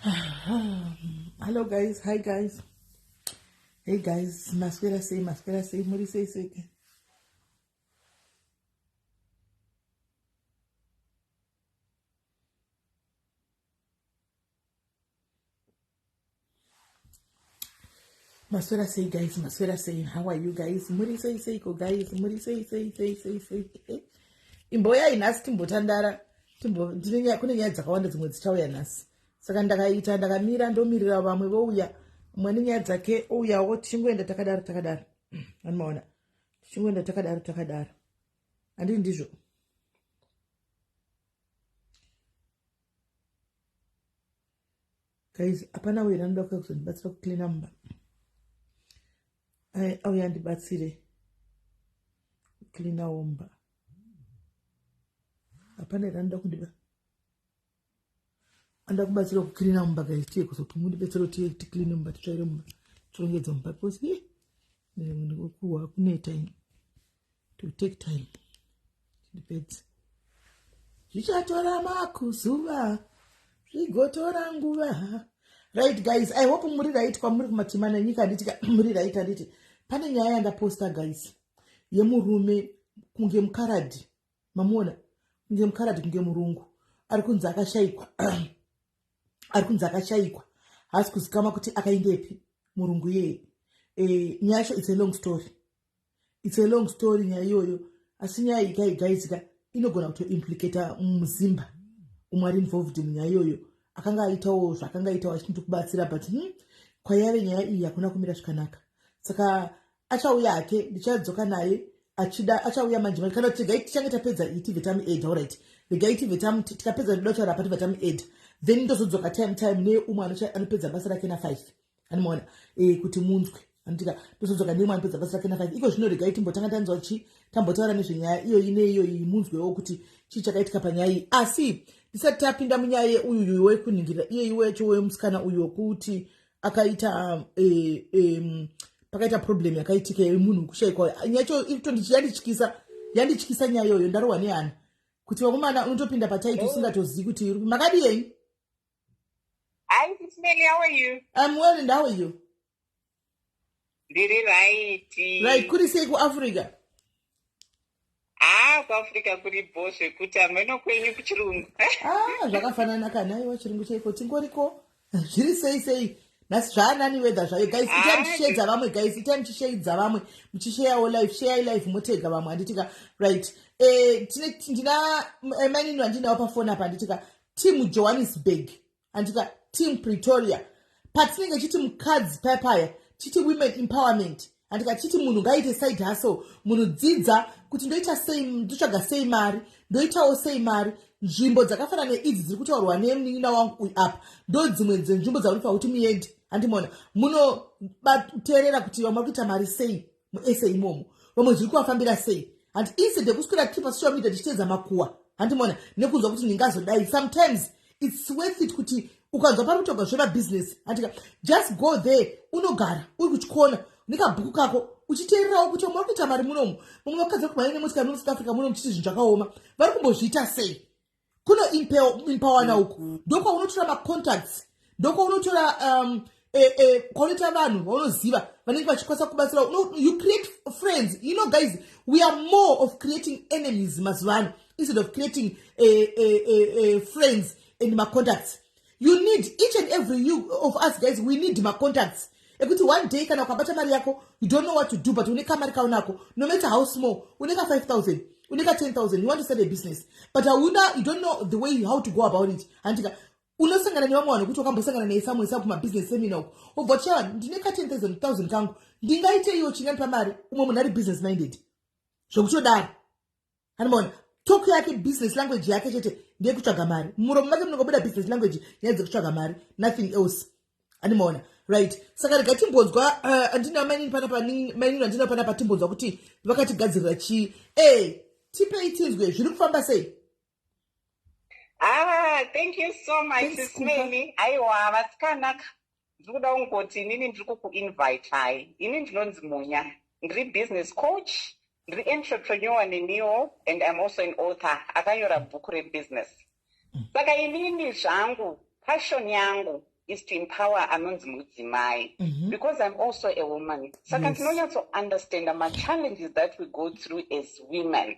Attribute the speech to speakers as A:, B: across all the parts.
A: Hello guys, hi guys. Hey guys, masquera say, Muri say. Masquera say guys, Masquera say, how are you guys? Muri say, go guys, Muri say. Imboya inasi timbotandara, ndinenya kune nyaya dzakawanda dzimwe dzichauya nhasi. Saka ndakaita ndakamira ndomirira vamwe vouya. Mwe nenyaya dzake ouyawo tichingoenda takadaro. Anomaona. Tichingoenda takadaro. Handii ndizvo. Guys, hapana wera anoda kuuya kuzondibatsira kucleana mumba. Auya andibatsire kucleana mumba. Hapana wera anoda kundiba. Anda kubatsira kucleana mumba guys, tiye kuzoti mundibetsere kuti ticleane mumba, titsvaire mumba, tirongedze mumba because kuwa kune time to take time. Depends. Zvichatora makuzuva, zvigotora nguva. Right guys, I hope muri right kwamuri kumatimana nyika nditika muri right anditi. Pane nyaya yanda posta guys. Yemurume kunge mukaradi. Mamuona? Kunge mukaradi kunge murungu. Ari kunzi akashaikwa. Hasi kuzikama kuti akaindepi murungu yeye. Nyasho it's a long story. Nyaya iyoyo. Asi nyaya guys inogona kuto implicata muzimba. Umwari involved munyaya iyoyo. Akanga aitawo achinokubatsira but kwayave nyaya iyi hakuna kumira zvakanaka. Saka achauya ake ndichadzoka naye achauya manje kana kuti tichange tapedza vitamin aid, all right. Regai vitamin tikapedza ndocho rapa vitamin aid. Then ndozodzoka time ne umwe anopedza basa rake na 5. Anomaona kuti munzwe. Andika ndozodzoka ne umwe anopedza basa rake na 5. Iko zvino regai timbotanga tanzwa tambotaura nezvenyaya iyo munzwewo kuti chichakaitika panyaya iyi. Asi ndisati tapinda munyaya yeuyu wekuningira iye wecho wemusikana uyu wokuti akaita pakaita problem yakaitika yemunhu kushaikwa. Nyacho yandichikisa nyaya iyoyo ndarohwa nehana kuti vakomana unotopinda pataiti usingatozivi kuti makadii.
B: Hi, SIS MELLY, how are you?
A: I'm well, and how are you?
B: Very right.
A: Right, kuri sei kuAfrica?
B: KuAfrica kuri bose kuti ameno kwenyu kuchirungu.
A: Zvakafanana kana iwa chirungu chaiko tingoriko. Zviri sei. Nasi zvaanani weather zvayo guys, itai muchishedza vamwe guys, itai muchishedza vamwe, muchisharewo life, share life motega vamwe handitika right. Ndina manini wandinawo pafoni apa handitika team Johannesburg, handika team Pretoria. Patinenge chiti mukadzi paya chiti women empowerment, handika chiti munhu ngaite side hustle, munhu dzidza kuti ndoita sei, ndotsvaga sei mari, ndoitawo sei mari. Nzvimbo dzakafanana neidzi dziri kutaurwa nemunina wangu apa ndodzimwe dzenzvimbo dzavanopa kuti muende. Handimona munoteerera kuti vamwe vari kuita mari sei muSA imomo, vamwe zviri kuvafambira sei. And instead yekuswera tiri pasocial media tichiteedza makuwa, handimona nekunzwa kuti ndingazodai. Sometimes it's worth it kuti ukanzwa pari kutoga zvemabusiness, handika just go there unogara uri kuchikona nekabhuku kako uchiteererawo kuti vamwe vari kuita mari munomu. Vamwe vakadzi vari kumaine musikana muno South Africa muno muchiti zvinhu zvakaoma vari kumbozviita sei. Kuno empowerna uku ndokwa unotora macontacts, ndokwa unotora kwaunoita vanhu vaunoziva vanenge vachikwanisa kubatsira. You create friends. You know guys, we are more of creating enemies mazuvano instead of creating friends and contacts. You need each and every of us guys, we need contacts. Ekuti one day kana ukabata mari yako, you don't know what to do, but uneka mari kaunako, no matter how small, uneka 5,000, uneka 10,000, you want to start a business, but you don't know the way how to go about it. Andika unosangana nevamwe vanhu kuti wakambosangana naye samwe kumabusiness seminar uko obva tichava ndineka 10,000 kangu ndingaite iyo chingani pamari, umwe munhu ari business minded zvokutodaro. Handimona talk yake business language yake chete ndeyekutsvaga mari, muromo make munongobuda business language nyaya dzekutsvaga mari, nothing else. Handimona right. Saka rega timbonzwa andina mainini panapa timbonzwa kuti vakatigadzirira chii. Tipei tinzwe zviri kufamba sei.
B: Thank you so much, SIS MELLY. Aiwa, vasikanaka. Ndiri kuda kungoti inini ndiri kukuinvite hai. Ini ndinonzi Munya. Ndiri business coach, ndiri entrepreneur neniwo, and I'm also an author. Akanyora bhuku rebusiness. Saka inini zvangu, passion yangu, is to empower anonzi mudzimai, because I'm also a woman. Saka tinonyatso understand my challenges that we go through as women.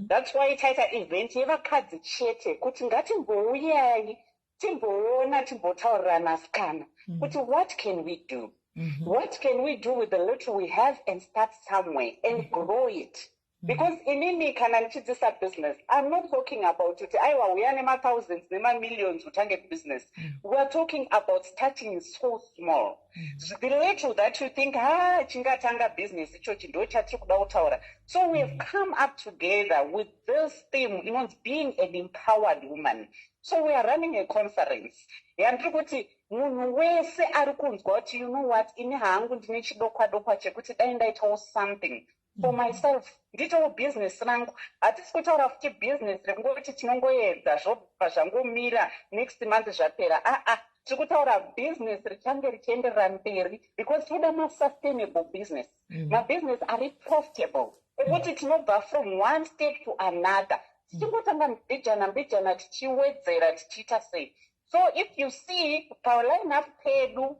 B: That's why taita event yevakadzi chete kuti ngatimbouyai timboona timbotaurirana sikana kuti what can we do? What can we do with the little we have and start somewhere and grow it? Because inini kana nichidzisa business, I'm not talking about it. Aiwa we are nema thousands, nema millions utange business. We are talking about starting so small. The little that you think, chingatanga business, icho chindo chatiri kuda kutaura. So we have come up together with this theme, being an empowered woman. So we are running a conference. Yandiri kuti munhu wese ari kunzwa kuti you know what, ini hangu ndine chidokwa chekuti dai ndaitawo something for myself, nditawo business rangu. Hatisi kutaura futi business rekungoti tinongoedza zvobva zvangomira next month zvapera. Tiri kutaura business richange richienderera mberi, because toda ma-sustainable business, ma-business ari profitable, ekuti tinobva from one step to another. Tichingotanga mbijana tichiwedzera tichiita sei. So if you see our lineup pedu,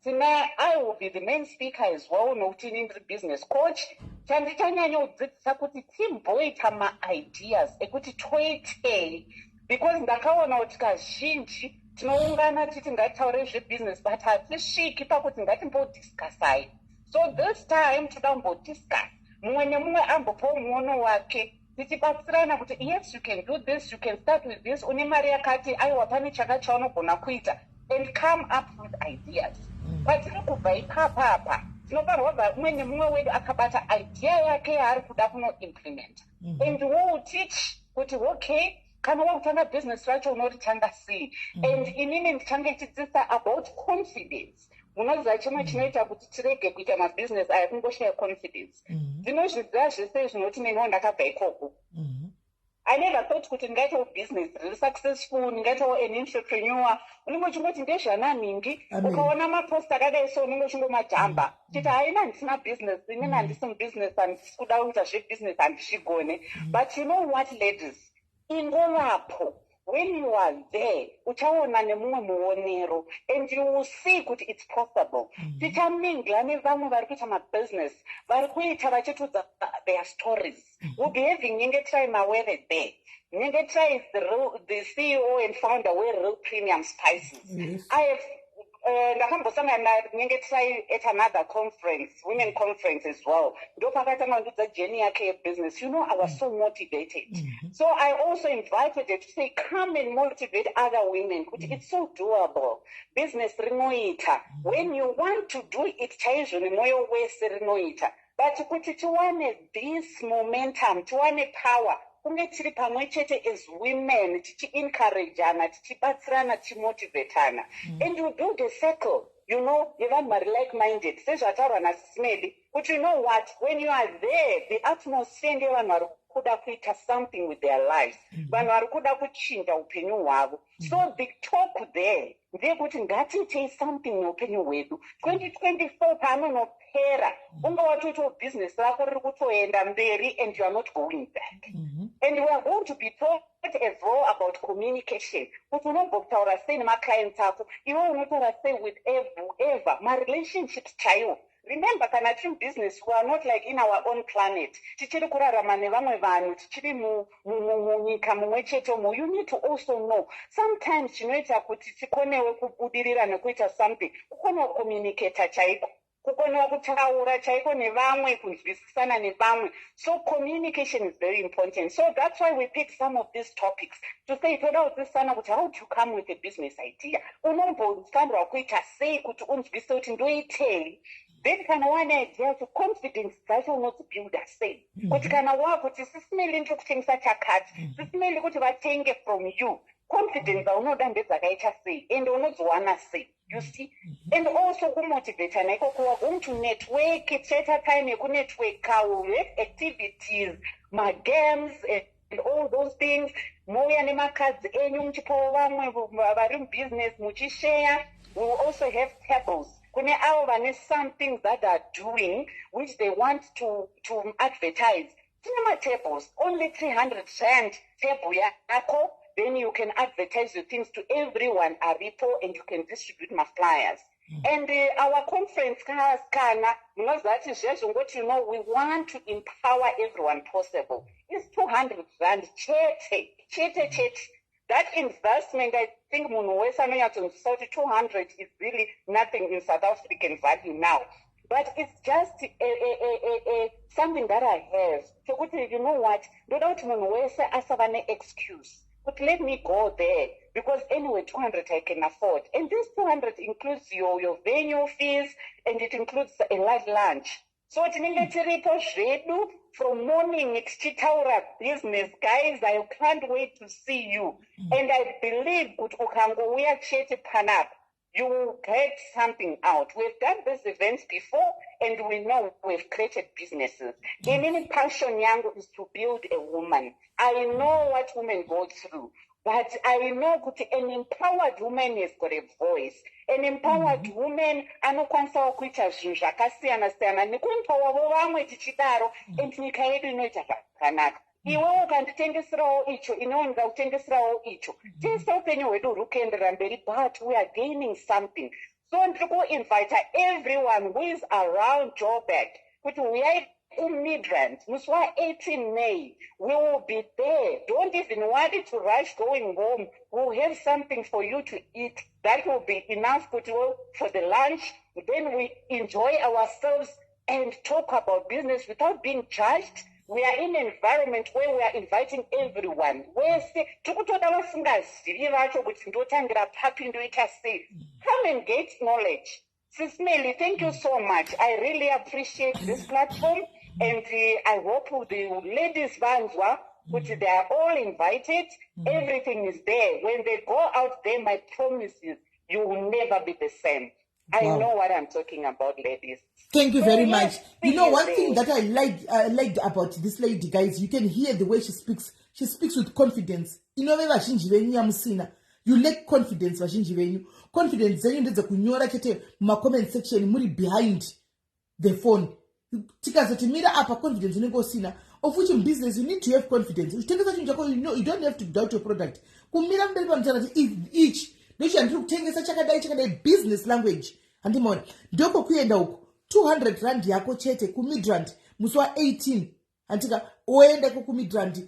B: I will be the main speaker as well, nokuti ndiri business coach. Chandichanyanya kudzidzisa kuti timboita ma-ideas ekuti toitei, because ndakaona kuti kazhinji tinoungana titi ngatitaure zvebusiness but hatisviki pakuti ngatimbodiscusai. So this time toda kumbodiscuss, mumwe nemumwe ambopawo muono wake, tichibatsirana kuti yes, you can do this, you can start with this, une mari yakati, aiwa pane chaunogona kuita, and come up with ideas. Patiri kubva ipapa tinofanirwa kubva umwe nemumwe wedu akabata idea yake yaari kuda kunoimplement, and we will teach kuti okay, kana wakutanga business racho unoritanga sei. And inini ndichange ndichidzidzisa about confidence. Unoziva chimwe chinoita kuti tirege kuita mabusiness aya kungoshaya confidence. Ndinozviziva zvese zvinoti neniwo ndakabva ikoko. I never thought kuti ndingaitawo business riri successful, ndingaitawo an entrepreneur. Unenge uchingoti ndezvananingi, ukaona mapost akadai so unenge uchingomajamba. Chiti haina ndisina business, inini handisi mubusiness, handisi kuda kuita zvebusiness, handizvigone. But you know what, ladies? Ingovapo. When you are there, uchaona nemumwe muonero, and you will see kuti it's possible. Tichamingla nevamwe vari kuita mabusiness, vari kuita vachitudza their stories. We'll be having Nyengetrai Mawere there. Nyengetrai is the CEO and founder with Real Premium Spices. I have ndakambosangana Nyengetrai at another conference, women conference as well. Ndopakatanga ndudza journey yake yebusiness. You know, I was so motivated. So I also invited her to say, come and motivate other women. It's so doable. Business rinoita. When you want to do it, chaizvo nemoyo wese rinoita. But kuti tiwane this momentum, tiwane power, kunge tiri pamwe chete as women, tichi-encourageana, tichibatsirana, tichimotivatana. And you build a circle, you know, yevanhu vari like-minded. Sezvataurwa naSis Melly, but you know what, when you are there, the atmosphere ndevanhu vari kuda kuita something with their lives. Vanhu vari kuda kuchinja upenyu hwavo. So the talk there, ndeyekuti ngatiitei something neupenyu hwedu. 2024 paanonopera, unga watoitawo business rako riri kutoenda mberi and you are not going back. And we are going to be taught as well about communication. Kuti unombokutaura sei nemaclients ako, iwe unotaura sei with whoever, ma-relationships chaiwo. Remember, kana tiri business, we are not like in our own planet. Tichiri kurarama nevamwe vanhu, tichiri munyika mumwe chete umo. You need to also know, sometimes chinoita kuti tikonewe kubudirira nekuita something, kukonewa communicate chaiko, kukonewa kutaura chaiko nevamwe, kunzwisisana nevamwe. So communication is very important. So that's why we pick some of these topics to say, toda kudzisana kuti how to come with a business idea. Unombotandwa kuita sei kuti unzwise kuti ndoitei. Then kana wane idea to confidence dzacho unodzibuilda sei. Kuti kana wakuti Sis Melly ndiri kutengesa chakati, Sis Melly kuti vatenge from you. Confidence dzaunoda ndedzakaita sei, and unodziwana sei. You see? And also kumotivatana ikoko, we are going to network, cheta time yekunetwork, activities, games, and all those things. Mouya nemakadzi enyu muchipawo vamwe vari mubusiness muchishare. We will also have tables. Kune avo vane some things that are doing which they want to advertise. Cinema tables, only 300 rand table yako, then you can advertise your things to everyone, aripo, and you can distribute my flyers. And our conference, you know, we want to empower everyone possible. It's 200 rand. Chete. That investment, I think, 200 is really nothing in South African value now. But it's just something that I have. So, you know what? Without an excuse. But let me go there. Because anyway, 200 I can afford. And this 200 includes your venue fees, and it includes a light lunch. So, from morning, it's Chitaura business. Guys, I can't wait to see you. And I believe you will get something out. We've done this event before, and we know we've created businesses. The passion yangu is to build a woman. I know what women go through, but I know that an empowered woman has got a voice. An empowered woman, anokwanisa kuita zvinhu zvakasiyana-siyana nekuempower vamwe tichidaro and nyika yedu inoita zvakanaka. Iwewe ukanditengeserawo icho, inewo ndikakutengeserawo icho. Tese upenyu hwedu huri kuendera mberi, but we are gaining something. So ndiri kuinvite everyone who is around Joburg kuti uyai Midrand, Muswa 18 May, we will be there. Don't even want it to rush going home. We'll have something for you to eat. That will be enough for the lunch. Then we enjoy ourselves and talk about business without being judged. We are in an environment where we are inviting everyone. Come and get knowledge. SIS MELLY, thank you so much. I really appreciate this platform. And I hope the ladies Zvanzi, which they are all invited, everything is there. When they go out there, my promise is you will never be the same. I know what I'm talking about, ladies.
A: Thank you very much. You know, one thing that I liked about this lady, guys, you can hear the way she speaks. She speaks with confidence. You know, you lack confidence. Confidence, then you kunyora chete ma comment section muri behind the phone. Tikazoti apa confidence inengosina. Of which in business you need to have confidence. You know, you don't have to doubt your product. Kumira mbele pamchana each. Noshi andiri kutengesa chakadai business language. Andimona. Ndoko kuenda uko 200 rand yako chete ku Midrand muswa 18. Antika oenda ku Midrand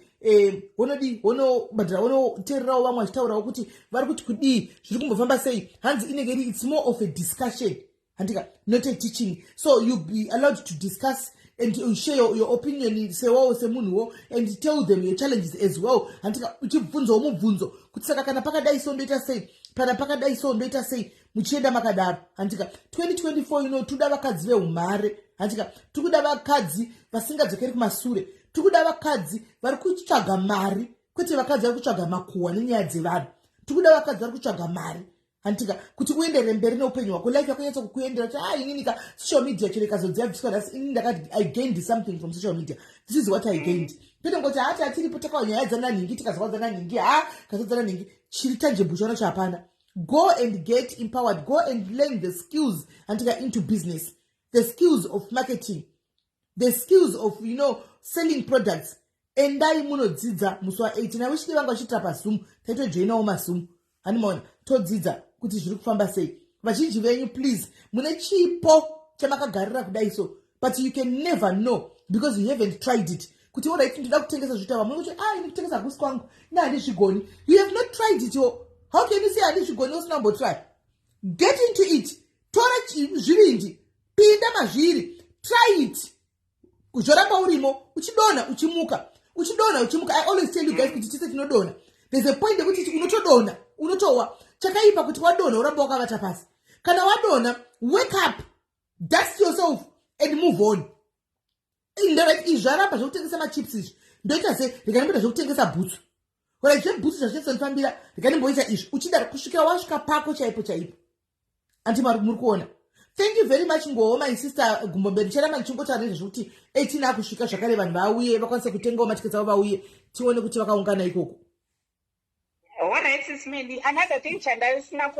A: wono badra wono terrawo vamwe achitaurawo kuti vari kuti kudii zviri kumbofamba sei. Hanzi inenge it's more of a discussion. Antika not a teaching. So you be allowed to discuss and you share your opinion, say semunhuwo, and tell them your challenges as well. Antika uchibvunzo mubvunzo kuti saka kana pakadai so ndoita sei, kana pakadai so ndoita sei, muchienda makadaro. Antika 2024, you know, toda vakadzi veumhare. Antika tikuda vakadzi vasingadzokeri kumasure, tikuda vakadzi vari kutsvaga mari, kwete vakadzi vari kutsvaga makuhwa nenyaya dzevanhu. Tikuda vakadzi vari kutsvaga mari. Antika kuti uendere mberi neupenyu hwako, life yako yanyatsa kukuendera kuti inini social media chirekazodziya bviswa nhasi inini ndakati I gained something from social media. This is what I gained. Pete ngoti hati atiripo takanyayadzana ningi tikazwadzana ningi kazadzana ningi chiri tangible chona chapana. Go and get empowered. Go and learn the skills antika into business, the skills of marketing, the skills of, you know, selling products. Endai munodzidza muswa 18. I wish vanga vachita paZoom taitojoinawo maZoom. Animona todzidza kuti zviri kufamba sei. Vazhinji venyu please mune chipo chamakagarira kudai so, but you can never know because you haven't tried it. Kuti alright ndoda kutengesa zvitava munhu kuti ini kutengesa gusi kwangu handizvigoni. You have not tried it. How can you say handizvigoni usina kumbotry? Get into it. Tora zvivindi, pinda mazviri, try it. Kuzvoramba urimo uchidona uchimuka. I always tell you guys kuti tise tinodona. There's a point wekuti unotodona unotowa chakaipa kuti wadona uramba wakavata pasi. Kana wadona, wake up, dust yourself and move on. Indirect izvaramba zvekutengesa machips izvi ndoita se ndikanombita zvekutengesa bhutsu. Kana zvebhutsu zvachesonifambira ndikanomboita izvi uchida kusvikira wasvika pako chaipo. Anti muri kuona. Thank you very much Ngoho, my sister Gumbombe. Ndichiramba ndichingotara nezvekuti 18 akusvika zvakare vanhu vauye vakwanise kutengawo matiketi avo vauye tione kuti vakaungana ikoko.
B: All right, Sis Melly. Another thing chandasina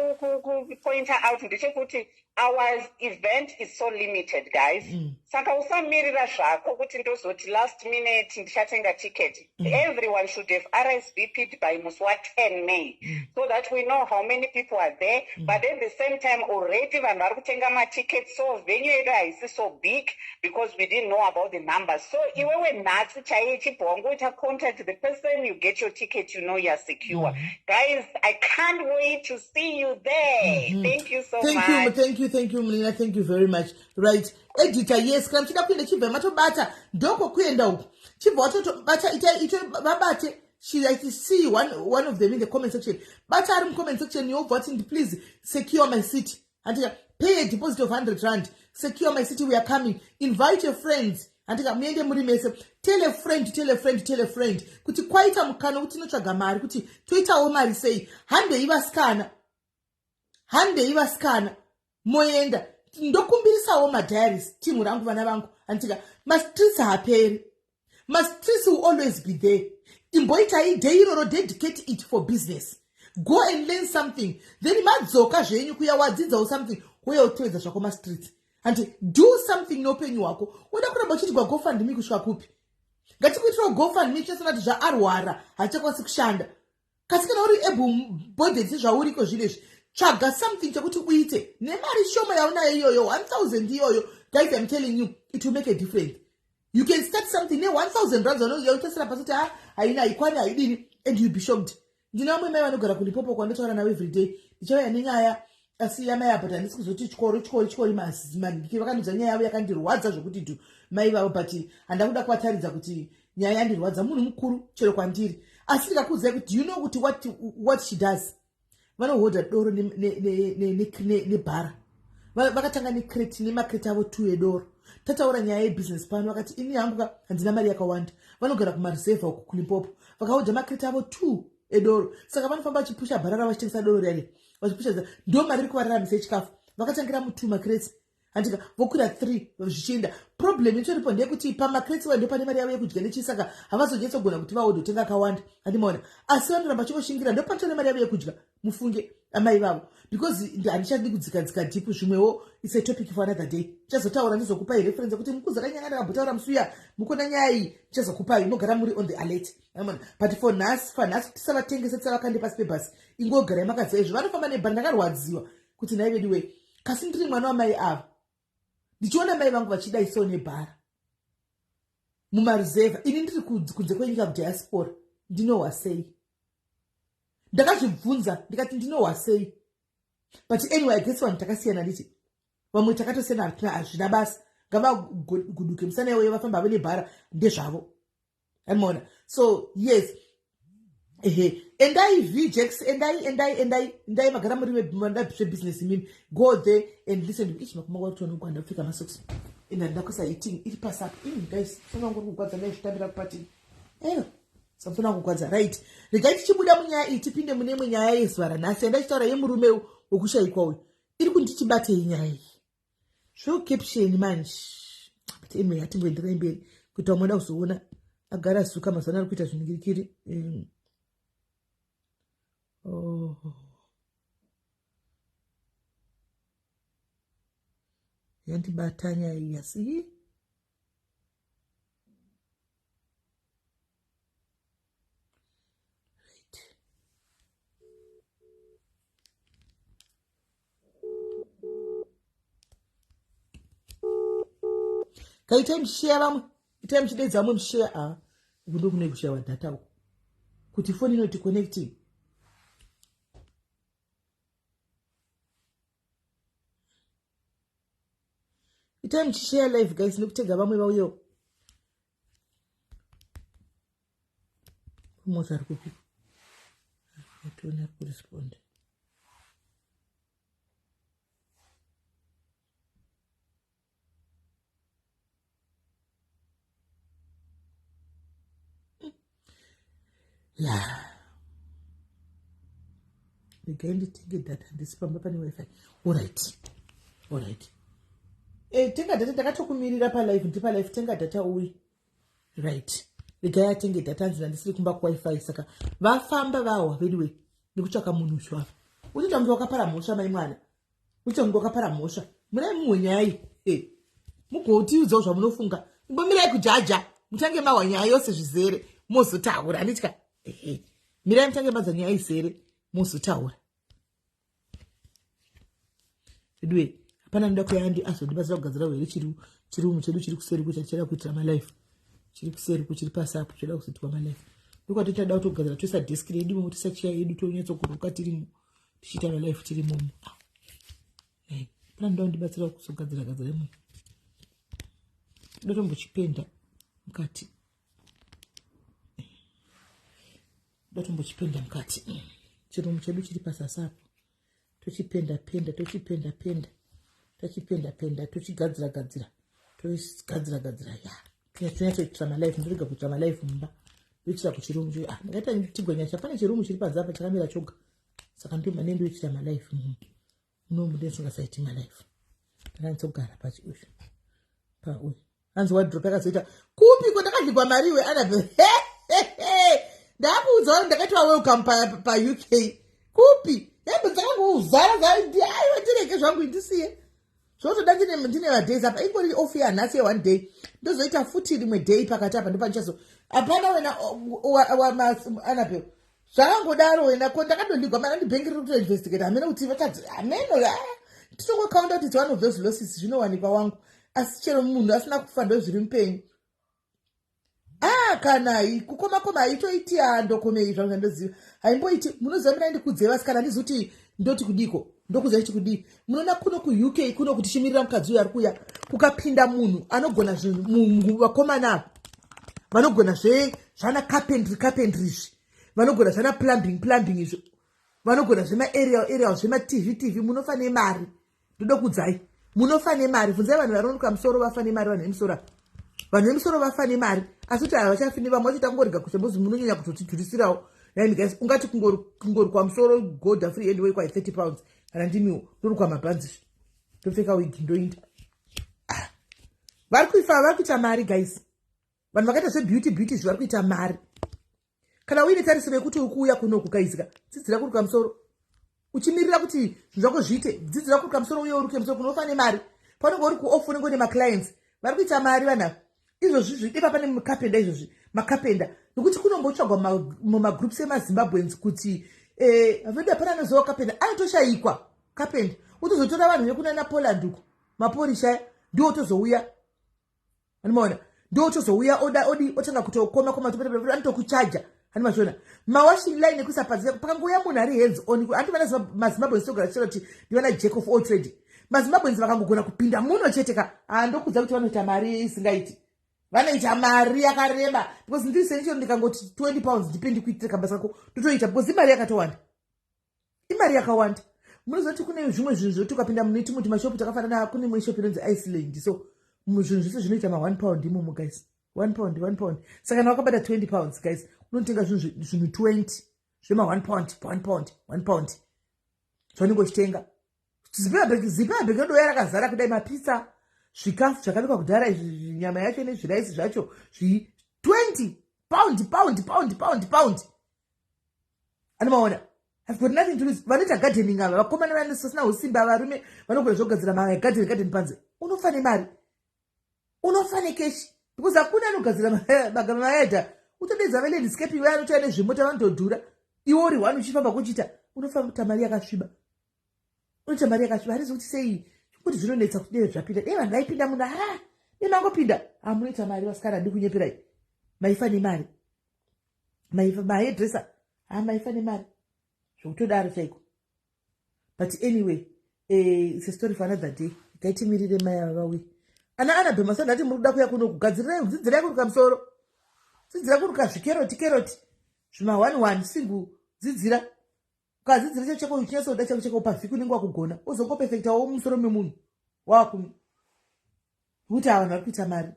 B: point out ndechekuti our event is so limited, guys. Saka usamirira zvako kuti ndozoti last minute ndichatenga ticket. Everyone should have RSVP'd by muswa 10 May so that we know how many people are there. But at the same time, already vanhu vari kutenga matickets, so venue yedu haisi so big because we didn't know about the numbers. So iwewe nhasi chaiye chibhongo uta contact the person, you get your ticket, you know you're secure. Guys, I can't wait to see you there. Thank you so much.
A: Thank you, Melina. Thank you very much. Right. Editor, yes, kam chida kuenda chibva matobata. Ndoko kuenda uko. Chibva watobata ito babate. I see one of them in the comment section. But I'm in comment section, you're voting, please secure my seat. And pay a deposit of 100 rand. Secure my seat, we are coming. Invite your friends. And tell a friend. Kuti kwaita mukano kuti notsvaga mari kuti toitawo mari sei. Hande iva scanner. Moenda. Ndokumbirisawo madiaries. Timu rangu vana vangu. Antika mastreets haaperi. Mastreets will always be there. Imboita day or dedicate it for business. Go and learn something. Then madzoka zvenyu kuya wadzidza or something. Kuya utwedza zvako street. And do something no penyu wako. Wada kuramba chiti kwa GoFundMe kusvika kupi. Ngatikuitira GoFundMe chasina kuti zvaarwara hachakwanisi kushanda. Kasi kana uri able bodied zvauriko zvinezvi. Tsvaga something chekuti uite. Nemari shoma yaunayo iyoyo 1000 iyoyo. Guys, I'm telling you, it will make a difference. You can start something near 1,000 rands or you're just a and you'll be shocked. You know, my man got a Kulipopo conductor now every day. The joy and I see a maya, but I listen to teach mass man. If I can't do what's as you do. My party, and I would have quite Zakuti. Nyayandi was a Munukuru, Cheroquantir. I think I could say, do you know what she does? One of the door ne bar. Well, Bakatanga ni crate, ni market out to a door. Tata ora nyaye business plan wakati ini yanguka andina mali yakawanda vanogara kumareserve uko kulimpopo vakaudza makreta avo 2 edoro saka vanofamba vachipusha bharara vachitengesa doro rere vachipusha ndo mari iri kuvararamise chikafu vakatangira mu2 makreti andika vokwira 3 zvichienda problem itoripo ndeyekuti pamakreti wendo pane mari yavo yekudya nechisaka havazonyetsogona kuti vaodotenga akawanda handimaona asi vanoramba chingoshingira ndo panotore mari yavo yekudya mufunge amai vavo because handichadi kudzikadzika dhipu zvimwewo it's a topic for another day chazotaura ndizokupai reference kuti mukuzara nyaya ndakabhotaura musuya mukona nyaya iyi chazokupai mogara muri on the alert but for nhasi tisavatengese tisavakande pasi pebhasi ingogarai makadza izvo vanofamba nebhari ndakarwadziwa kuti naivediwe kasi ndiri mwana wamai ava ndichiona mai vangu vachidaisawo nebhara mumareserva ini ndiri kunze kwenyika kudiaspora ndinohwa sei ndakazvibvunza ndikati ndinohwa sei but anyway I guess vanhu takasiyana nditi vamwe takatosiyana hazvina basa ngavaguduke musana iwoyo vafamba havo nebhara ndezvavo animaona so yes endai vjex endai magara muri zvebusiness imimi go there and listen to each makumangwa kuti vanogwa ndapfeka masocks enda ndakosa eating iri pasapo guys funa ngori kugwadza ndaizvitambira kupatini samfuna kugwadza right regai tichibuda munyaya iyi tipinde mune imwe nyaya yezuva ranhasi andachitaura yemurume wokushayikwa uyu iri kunditibatei nyaya iyi zvocaption manje but anyway hatimboenderai mberi kuti vamwena kuzoona agara zuka mazana ari kuita zviningirikiri yandibata nyaya iyi asi kaita mshare vamwe ita mchidedza vamwe mshare kundo kune kushaya data uko kuti phone inoti connecting ita mshare live guys nokutega vamwe vauyo kumoza ari kupi atona kurespond la regai nditenge data ndisipamba pane wifi alright tenga data ndakatokumirira palive ndi palive tenga data uyi right regai atenge data nzira ndisiri kumba kuwifi saka vafamba vahwa anyway nekutsvaka munhu shwava. Uchiita munhu wakapara mhosva mai mwana. Uchiita munhu wakapara mhosva. Munai munyai. Mugoutiudzawo zvamunofunga. Mirai kujaja. Mutange mahwa nyaya yose zvizere. Mozotaura. Anditya. Mirai mutange madza nyaya izere. Mozotaura. Edwe. Hapana nda kuyandi azondibatsira kugadzira here chirumu chedu chiri kuseri kuchachira kuitira malife. Chiri kuseri kuchiri pasapo chida kuzoitwa malife. Ndiko titoda kugadzira toisa desk redu mu tisachiya yedu tonyatso kuruka tirimo. Tichita malife tirimo. Hapana nda ndibatsira kuzogadzira gadzira mu. Ndotombochipenda mukati. Ndotombochipenda mukati. Chirumu chedu chiri pasasapo. Tochipenda penda. Tochigadzira gadzira ya. Tochita malife ndiriga kuita malife mumba. Ndochita kuchirumu cho ndakaita tigwenya chapana chirumu chiri pazapa chakamira choga. Saka ndimo nendo ichita malife mumba. Munomudensingasaiti malife. Ndakadzogara pachiusho. Pauyu. Hanzi wardrobe yakazoita kupi kwandakadligwa mariwe Annabelle. Ndakuudza ndakati welcome pa UK. Kupi? Hembe dzangouzara zaidi aiwa ndireke zvangu ndisiye. Zvotoda ndine madays apa ingori off yanhasi one day. Ndozoita futi rimwe day pakati apa ndopanichazo. Hapana wena Annabelle. Zvakangodaro wena ko ndakadondigwa mana ndibhengeri kuti investigate amena kuti vakati ameno titongokaunda kuti it's one of those losses zvinowanikwa wangu. Asi chero munhu asina kufa ndozviri mupenyu. Kana kukoma aitoiti ndokomei zvanga ndoziva. Haimboiti munoziva mina ndikudze vasikana ndizoti ndoti kudiko. Ndokuziva chikudii. Munoona kuno ku UK kuno kuti chimirira mukadzi uyu ari kuya kukapinda munhu anogona zvinhu vakomana vanogona zvana carpentry izvi. Vanogona zvana plumbing izvi. Vanogona zvema aerial zvema TV munofane mari. Ndodo kudzai. Munofane mari. Bvunzai vanhu varonuka musoro vafane mari vanhu vemusoro. Vanhu vemusoro vafane mari. Asi kuti havachafini vamwe vachita ngorega kushembozi munonyanya kutotidhurisirawo. Yani guys ungati kungori kwa musoro goda free anyway kwa 30 pounds. Kana ndimiwo ndori kwa mabhanzi. Topfeka wig ndoinda. Vari kuita mari guys. Vanhu vakaita zvebeauty zvari kuita mari. Kana uine tarisiro yekuti ukuuya kuno kukaizika. Dzidzira kuruka musoro. Uchimirira kuti zvinhu zvako zviite. Dzidzira kuruka musoro uye uruke musoro kunofane mari. Panenge uri kuoff unenge une maclients. Vari kuita mari vanhu. Izvozvi ipa pane makapenda izvozvi. Makapenda. Nokuti kunombotsvagwa mumagroups emaZimbabweans kuti havenda pana nozowa kapenda. Anotoshayikwa kapenda. Utozotora vanhu vekunana Poland uko. Maporisha ndio otozouya. Anomaona. Ndio otozouya otanga kutokoma topeta anotokuchaja. Animashona. Mawashing line ekusapadza pakangouya munhu ari hands on. Anti maZimbabweans togara chero kuti ndivana jack of all trade. maZimbabweans vakangogona kupinda muno cheteka ndokudza kuti vanoita mari isingaiti. Vanoita mari yakareba because ndiri senicho ndikangoti 20 pounds depend kuitira kabasa kako totoita because imari yakatowanda. Imari yakawanda. Munozoti kune zvimwe zvinhu zvoti ukapinda munoti muti mashopu takafanana kune imwe shop inonzi Iceland. So zvinhu zvese zvinoita ma 1 pound imomo guys. 1 pound. Saka kana wakabata 20 pounds guys unotenga zvinhu 20 zvema 1 pound. Zvanenge uchitenga. Zimbabwe ndo yarakazara kudai mapizza, zvikafu zvakabikwa kudhara izvi nyama yacho nezviraisi zvacho 20 pound. Anomaona. I've got nothing to lose. Vanoita gardening ava vakomana vanosasina usimba varume vanogona zvogadzira mari garden panze. Unofane mari. Unofane keshi. Because hakuna anogadzira magama maedha. Utodedza vele landscaping vaya anoita nezvimota vanotodhura. Iwo uri wani uchifamba kuchita. Unofana kuita mari yakasviba. Unoita mari yakasviba. Harizo kuti sei kuti zvinonetsa kuti dei zvapinda. Vanhu vaipinda munhu nemangopinda. Munoita mari vasikana ndikunyepirai. Maifane mari. Mahairdresser. Maifane mari. Zvokutodaro chaiko. But anyway, it's a story for another day. Gaitimirire mai avawi. Ana bema sanda ati muruda kuya kuno kugadzirira dzidzira kuruka musoro. Dzidzira kuruka zvikeroti. Zvima 1 single dzidzira. Kadzidzira chako uchinyaso uda chako pavhiku ningwa kugona. Uzongo perfecta wo musoro memunhu. Waku. Kuti vanhu vari kuita mari.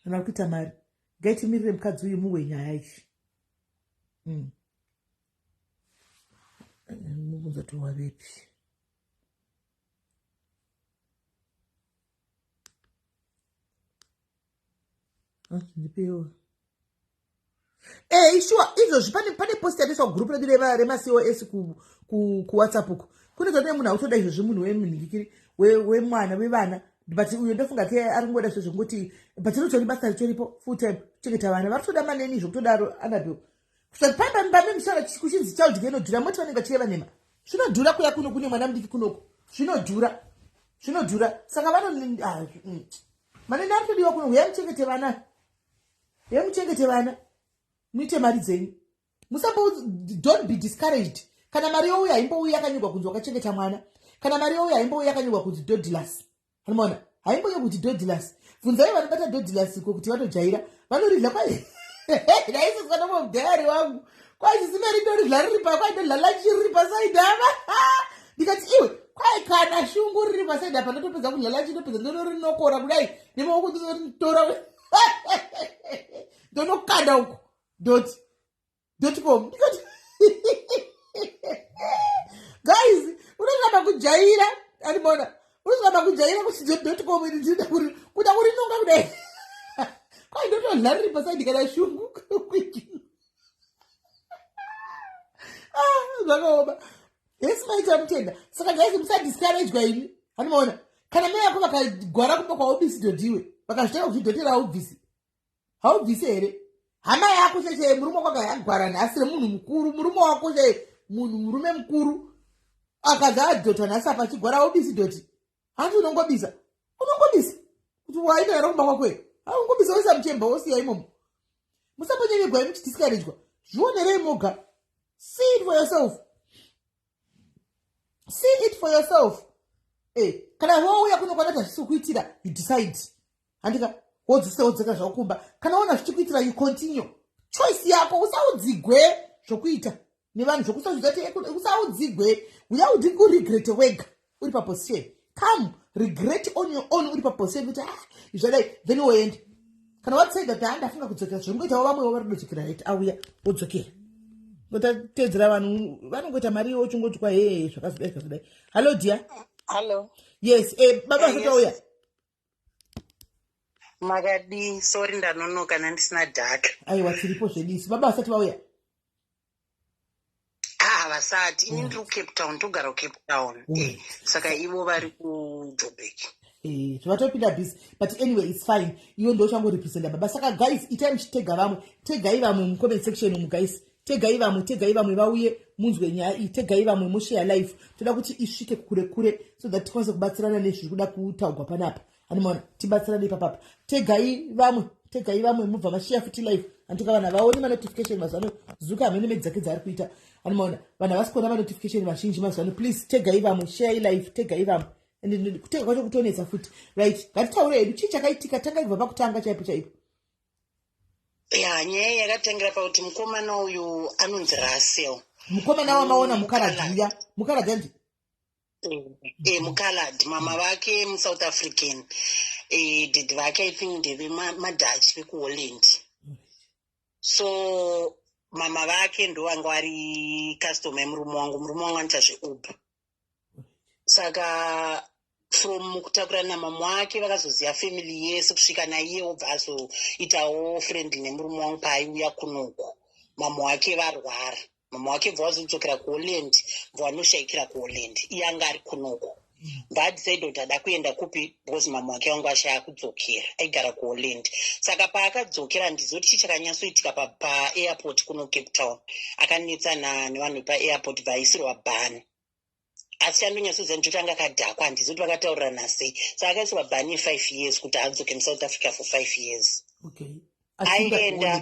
A: Vanhu vari kuita mari. Gaitimirire mukadzi uyu muwe nyaya ichi. Mubunza to wavepi. Ndipewa. Sure, izvozvi pane post yatiswa group redu remacos kuwhatsapp uku kune zvatine munhu autoda izvozvi munhu wemunhikiri wemwana wevana but uyo ndofunga ke ari kungoda izvo zvekungoti but inotori basa ritoripo full time kuchengeta vana vari kutoda maneni zvokutodaro anadho pambe mushara kuchinzi child care inodhura moti vanenge vachireva nhema zvinodhura kuya kuno kune mwana mudiki kunoko zvinodhura saka maneni ari kutodiwa kuno uya muchengete vana muite mari dzenyu don't be discouraged kana mari youya haimbouya yakanyorwa kunzi wakachengeta mwana kana mari youya haimbouya yakanyorwa kunzi dodlas anomaona haimbouya kuti dodlas bvunzai vanobata dodlas iko kuti vanojaira vanoridla kwai naisiswa nomugari wangu kwai chisimeri ndoridla riri pa kwai ndodla lachi riri pasaidi apa ndikati iwe kwai kana shungu riri pasaidi apa ndotopedza kudla lachi ndopedza ndonorinokora kudai nemaoko ndinotora ndonokanda uko .com guys unoshamba kujaira anibona unoshamba kujaira kuti .com ndinoda kuda kurinonga kudai kwai ndotodla riri pasaidi kana shungu zvakaoma yesimaita mutenda saka guys musadiscouragwa ini anibona kana mai yako vakagwara kumba kwaobvisi dhodhiwe vakazvitanga kuti dhotera haubvisi here hama yako cheche murume wako akagwara nhasi remunhu mukuru murume wako che murume mukuru akaza adhota nhasi apa achigwara aubisi dhoti hanzi unongobisa kuti wainoera kumba kwako aungobisa wesa muchemba wosiya imomo musambonyenyegwai muchidiscouragwa zvionerei moga see it for yourself kana wauya kunokwana zvachikuitira you decide handika wodzeka zvakumba kana ona zvichikuitira you continue choice yako usaudzigwe zvokuita nevanhu usaudzigwe uyaudi kuregret wega uri paposition come regret on your own uri paposition kuti izvadai then woenda kana watsaiga kuti handafunga kudzokera zvingoitawo vamwewo vari kudzokera right auya wodzokera ngotatedzera vanhu vanongoita mari iwo uchingoti kwa zvakazodai hallo dear.
B: Hello.
A: Yes, baba zvotauya.
B: Magadi, sorry ndanonoka nandisina data.
A: Aiwa tiripo zvedisi. Baba vasati vauya.
B: Vasati. Ini ndiri kuCape Town, togara kuCape Town. Saka ivo vari kuJoburg.
A: Zvatopinda busy. But anyway, it's fine. Ivo ndo changorepresenta baba. Saka guys, itai muchitega vamwe. Tegai vamwe mucomment section umu guys. Tegai vamwe vauye munzwe nyaya iyi. Tegai vamwe mushare life. Toda kuti isvike kure so that tikwanise kubatsirana nezviri kuda kutaurwa panapa. Animona tibatsirane papapa. Tegai vamwe mubva mashare futi life. Antika vana vaone ma notification mazano zuka hamene medzi dzake dzari kuita. Animona vana vasikona ma notification mazhinji mazano please tegai vamwe share life tegai vamwe. And kutega kwacho kutonetsa futi. Right. Ngatitaure hedu chii chakaitika tanga ibva pakutanga chaipo.
B: Nyaya yakatangira pakuti mukomana uyu anonzi Russell.
A: Mukomana wamaona mukaradhiya. Mukaradhi.
B: Mukalad. Mama vake muSouth African. Did vake I think ndeve maDutch vekuHolland. So mama vake ndo vanga vari customer yemurume wangu anoita zveUber. Saka from kutakurana namama wake vakazoziva family yese kusvika naiye obva azoitawo friend nemurume wangu paaiuya kunoko. Mama wake varwara. Mama wake bva vazodzokera kuHolland, bva vanoshayikira kuHolland. Iye anga ari kunoko. Vadecide kuti ada kuenda kupi because mama wake wangu ashaya kudzokera. Aigara kuHolland. Saka paakadzokera ndizoti chii chakanyatsoitika paairport kuno Cape Town. Akanetsana nevanhu paairport vaisirwa bhani. Asi chandonyatsoziva ndikuti anga akadhakwa handizoti vakataurirana sei. Saka akaisirwa bhani ye5 years kuti adzoke muSouth Africa for 5 years.
A: Okay.
B: Aenda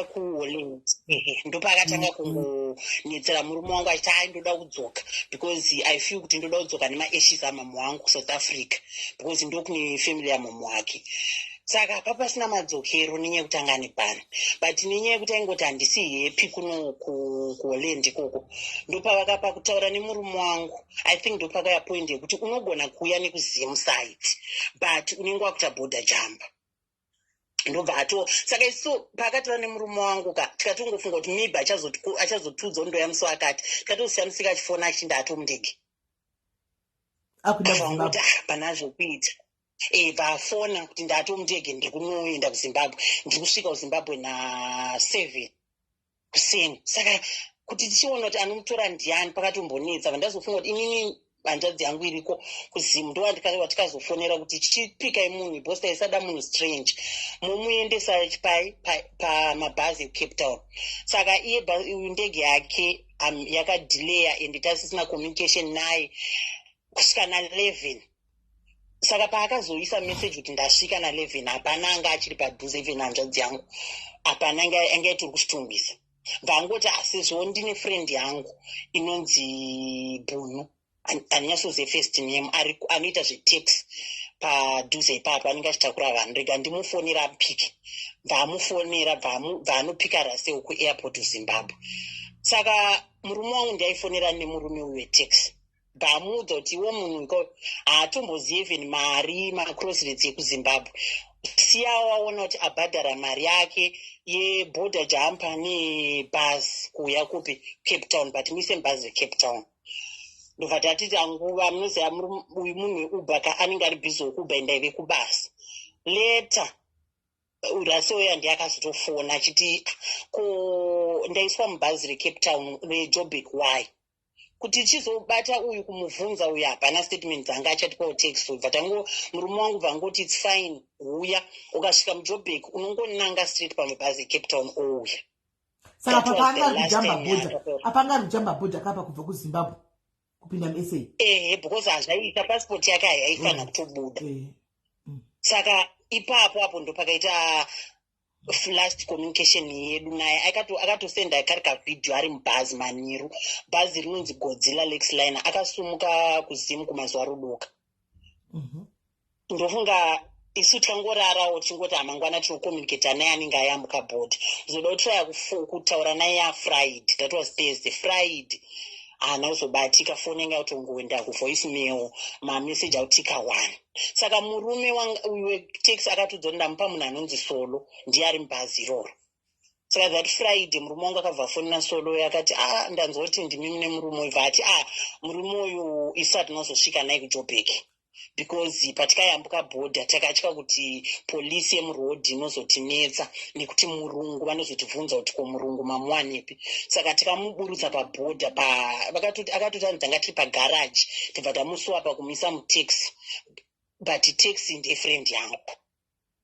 B: kuHolland. Ndopaakatanga kungonetsera murume wangu achiti ndoda kudzoka because I feel kuti ndoda kudzoka nemaashes amama wangu kuSouth Africa because ndokune family yamama wake. Saka papasina madzokero nenyaya yekuti anga ane bhani. But nenyaya yekuti aingoti handisi happy kuno kuHolland ikoko. Ndopavakapa kutaura nemurume wangu. I think ndopakaya point yekuti unogona kuuya nekuZim site but unenge wakuita border jump. Ndobva saka isu pakataura nemurume wangu tikatongofunga kuti maybe achazotudza ndoya musi wakati tikatosiya musika achifona achinda atomundege. Akangoti pana zvokuita.
C: vafona kuti ndatomutege ndiri kunoenda kuzimbabwe, ndiri kusvika kuzimbabwe na7 kuseni. Saka kuti tichiona kuti anomutora ndiani pakatombonetsa, vandazofunga kuti inini hanzvadzi yangu iriko kuzimu ndo watikazofonera kuti chipikai munhu bhosta isada munhu strange mumuendesa pamabhazi ecape town. Saka iye ndege yake yakadhileya and tasisina communication naye kusvika na11. Saka paakazoisa message kuti ndasvika na11 hapana anga achiri padhuze even hanzvadzi yangu, hapana anga tiri kuchitumbisa. Vangoti asizvo ndine friend yangu inonzi Bunu, anyasoze first name, anoita zvetaxi padhuze ipapo, anenge achitakura vanhu. Rega ndimufonera apike, vamufonera vaanopika raseo kuairport kuzimbabwe. Saka murume wangu ndaifonera nemurume uyu wetaxi, vamuudza kuti iwo munhu haatombozivi even mari macrossrates ekuzimbabwe, siya waona kuti abhadhara mari yake yeborder jumper nebhazi kuuya kupi Cape Town, but mise mubhazi recape town. Ndobva tatiti anguva munoziva uyu munhu weuber anenge ari bhizi wekuuber endaive kubasa. Leta raseuya ndiyakazotofona achiti ko ndaiswa mubhazi recape town rejoburg why kuti chizobata uyu kumubvunza uyu hapana statement dzanga achatipawo taxi. Bva tangu murume wangu bvangoti its fine, uya ukasvika mujoburg unongonanga straight pamabhazi ecape town ouya.
A: Saka apanga rujamba border kapa kubva kuzimbabwe kupinda muSA.
C: Because hazvaita passport yake haifana kutobuda. Saka ipapo apo ndo pakaita last communication yedu naye. Akatosenda kari kavidhio ari mubhazi manheru, bhazi rinonzi Godzilla Lexliner, akasumuka kuzimu kumazuva rodoka. Ndofunga isu tikangorarawo tingoti amangwana tinokomunicata naye anenge ayambuka bhodha. Zoda kutraya kutaura naye yaFriday, that was Thursday. Friday haana kuzobatika, foni yanga kutongoenda kuvoicemail, mameseji autika 1. Saka murume uyu wetaxi akatudza kuti ndamupa munhu anonzi Solo, ndiye ari mubhazi iroro. Saka that Friday murume wangu akabva foni naSolo yakati ndanzwa kuti ndimi mune murume uyu. Vati murume uyu isu hatinazosvika naye kuJoburg because patikayambuka bhodha takatya kuti polisi yemurodhi inozotinetsa nekuti murungu vanozotivhunza kuti ko murungu mamuwanepi. Saka tikamuburutsa pabhodha akatoti tanga tiri pagaraji, tibva tamusuwa pakumisa mutaxi, but taxi ndefriend yangu,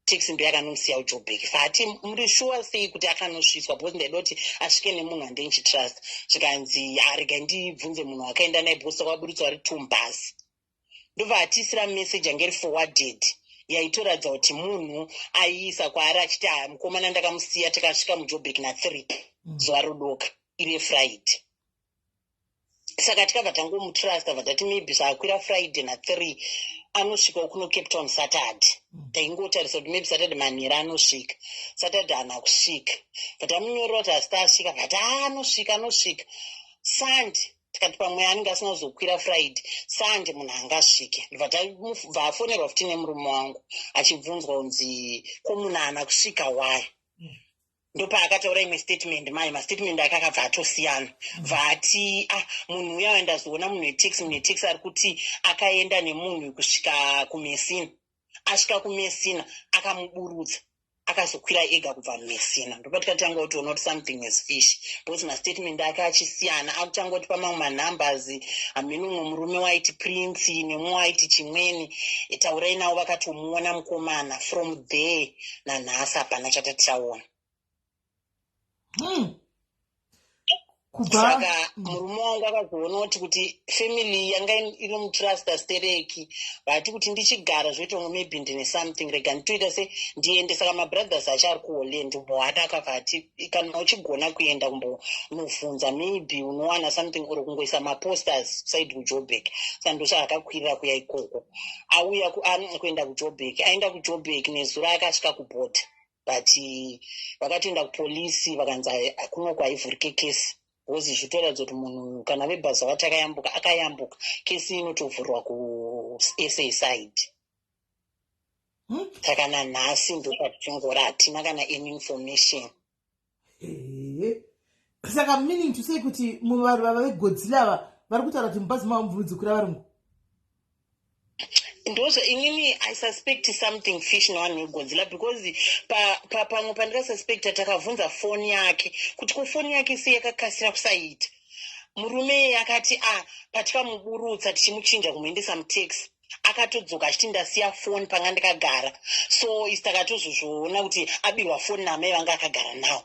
C: taxi ndo yakanomisiya kuJoburg. Vati muri sure sei kuti akanosviswa, because ndaida kuti asvike nemunhu andinchitrust. Zvikanzi arega ndibvunze munhu wakaenda naye because kwaburitswa ri 2 mubhazi. Ndobva atisira message angeri forwarded yaitoratidza kuti munhu aiisa kwaari achiti mukomana ndakamusiya takasvika muJoburg na3 zuva rodoka iri Friday. Saka tikabva tangomutrust, bva tati maybe zvaakwira Friday na3 anosvika kuno Cape Town Saturday. Taingotarisa kuti maybe Saturday manheru anosvika, Saturday haana kusvika. Bva tamunyorera kuti hasita asvika, bva anosvika Sunday. Tikati pamwe anenge asina kuzokwira Friday, Sunday munhu angasvike. Vafonerwa futi nemurume wangu achibvunzwa kunzi ko munhu haana kusvika why. Ndopa akataura imwe statement, mastatement ake akabva atosiyana. Vati munhu uya ndazoona munhu wetaxi ari kuti akaenda nemunhu kusvika kuMessina. Asvika kuMessina akamuburutsa, akazokwira ega kubva muMessina. Ndopa tikatanga kutoona kuti something is fish, because mastatement ake achisiyana. Akutanga kuti pamamwe manumbers hamene umwe murume waiti Prince nemumwe waiti chimweni. Taurai navo vakatomuona mukomana. From there nanhasi hapana chatatichaona. Saka murume wangu akazoona kuti family yanga inomutrasta stereki, vati kuti ndichigara zvoita maybe ndine something, rega nditoita se ndiende. Saka mabrothers acho ari kuHolland mbohada akavati kana uchigona kuenda kumbonobvunza maybe unowana something uri kungoisa maposters side kuJoburg. Saka ndosha akakwirira kuya ikoko, auya kuenda kuJoburg. Aenda kuJoburg nezuro akasvika kubhodha, but vakatoenda kupolisi vakanzi kumwe kwaivhurike kesi. Because zvitoratidza kuti munhu kana vebhazi vati akayambuka, kesi inotovhurwa kuSA side. Saka nanhasi ndopatichingora hatina kana any information.
A: Saka meaning to say kuti vanhu vava veGodzilla vari kutaura kuti mubhazi mavo mvudzi kura varimo.
C: ndozo inini I suspect something fish no one Godzilla because pamwe pandikasuspecta takavhunza foni yake kuti kufoni yake sei yakakasira kusaita. Murume akati patikamuburutsa tichimuchinja kumuendesa mutaxi akatodzoka achiti ndasiya foni panga ndakagara, so isi takatozozvoona kuti abirwa foni namai vanga akagara nawo.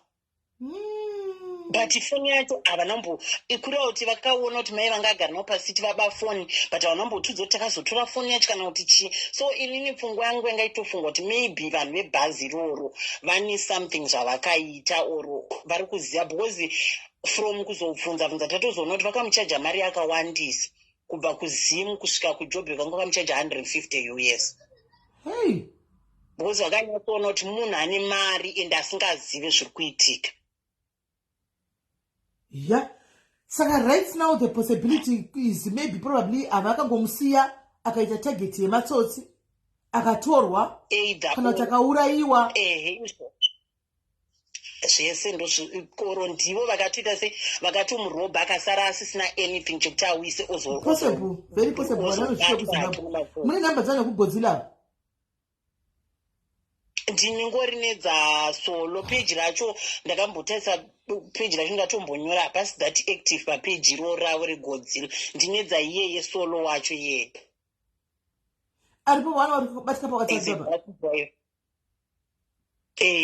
C: But foni yacho havanambo ikura kuti vakaona kuti mai vanga agara nawo pasiti vaba foni, but havanambotudza kuti takazotora foni yacho kana kuti chii. So inini pfungwa yangu yanga itofunga kuti maybe vanhu vebhazi iroro vane something zvavakaita oro vari kuziva, because from kuzobvunza tatozoona kuti vakamuchaja mari yakawandisa kubva kuzimu kusvika kujobe vanga vakamuchaja 150 US.
A: Hey,
C: Because vakanyatsoona kuti munhu ane mari ende asingazive zviri kuitika.
A: yeah. Saka right now the possibility is maybe probably avakangomusiya akaita target yematsotsi akatorwa kana kuti akaurayiwa.
C: Zvese ndokoro ndivo vakatoita se vakatomurobha akasara asisina anything chekuti awise
A: possible, very possible. Vanozvike kuZimbabwe. Mune namba dzana kuGodzilla?
C: Ndinengori nedzasolo page racho ndakambotarisa page racho ndatombonyora hapasi that active papage iro ravo reGodzilla. Ndinedza iyeye solo wacho yega.
A: Aripo vana vari kubatika paWhatsApp.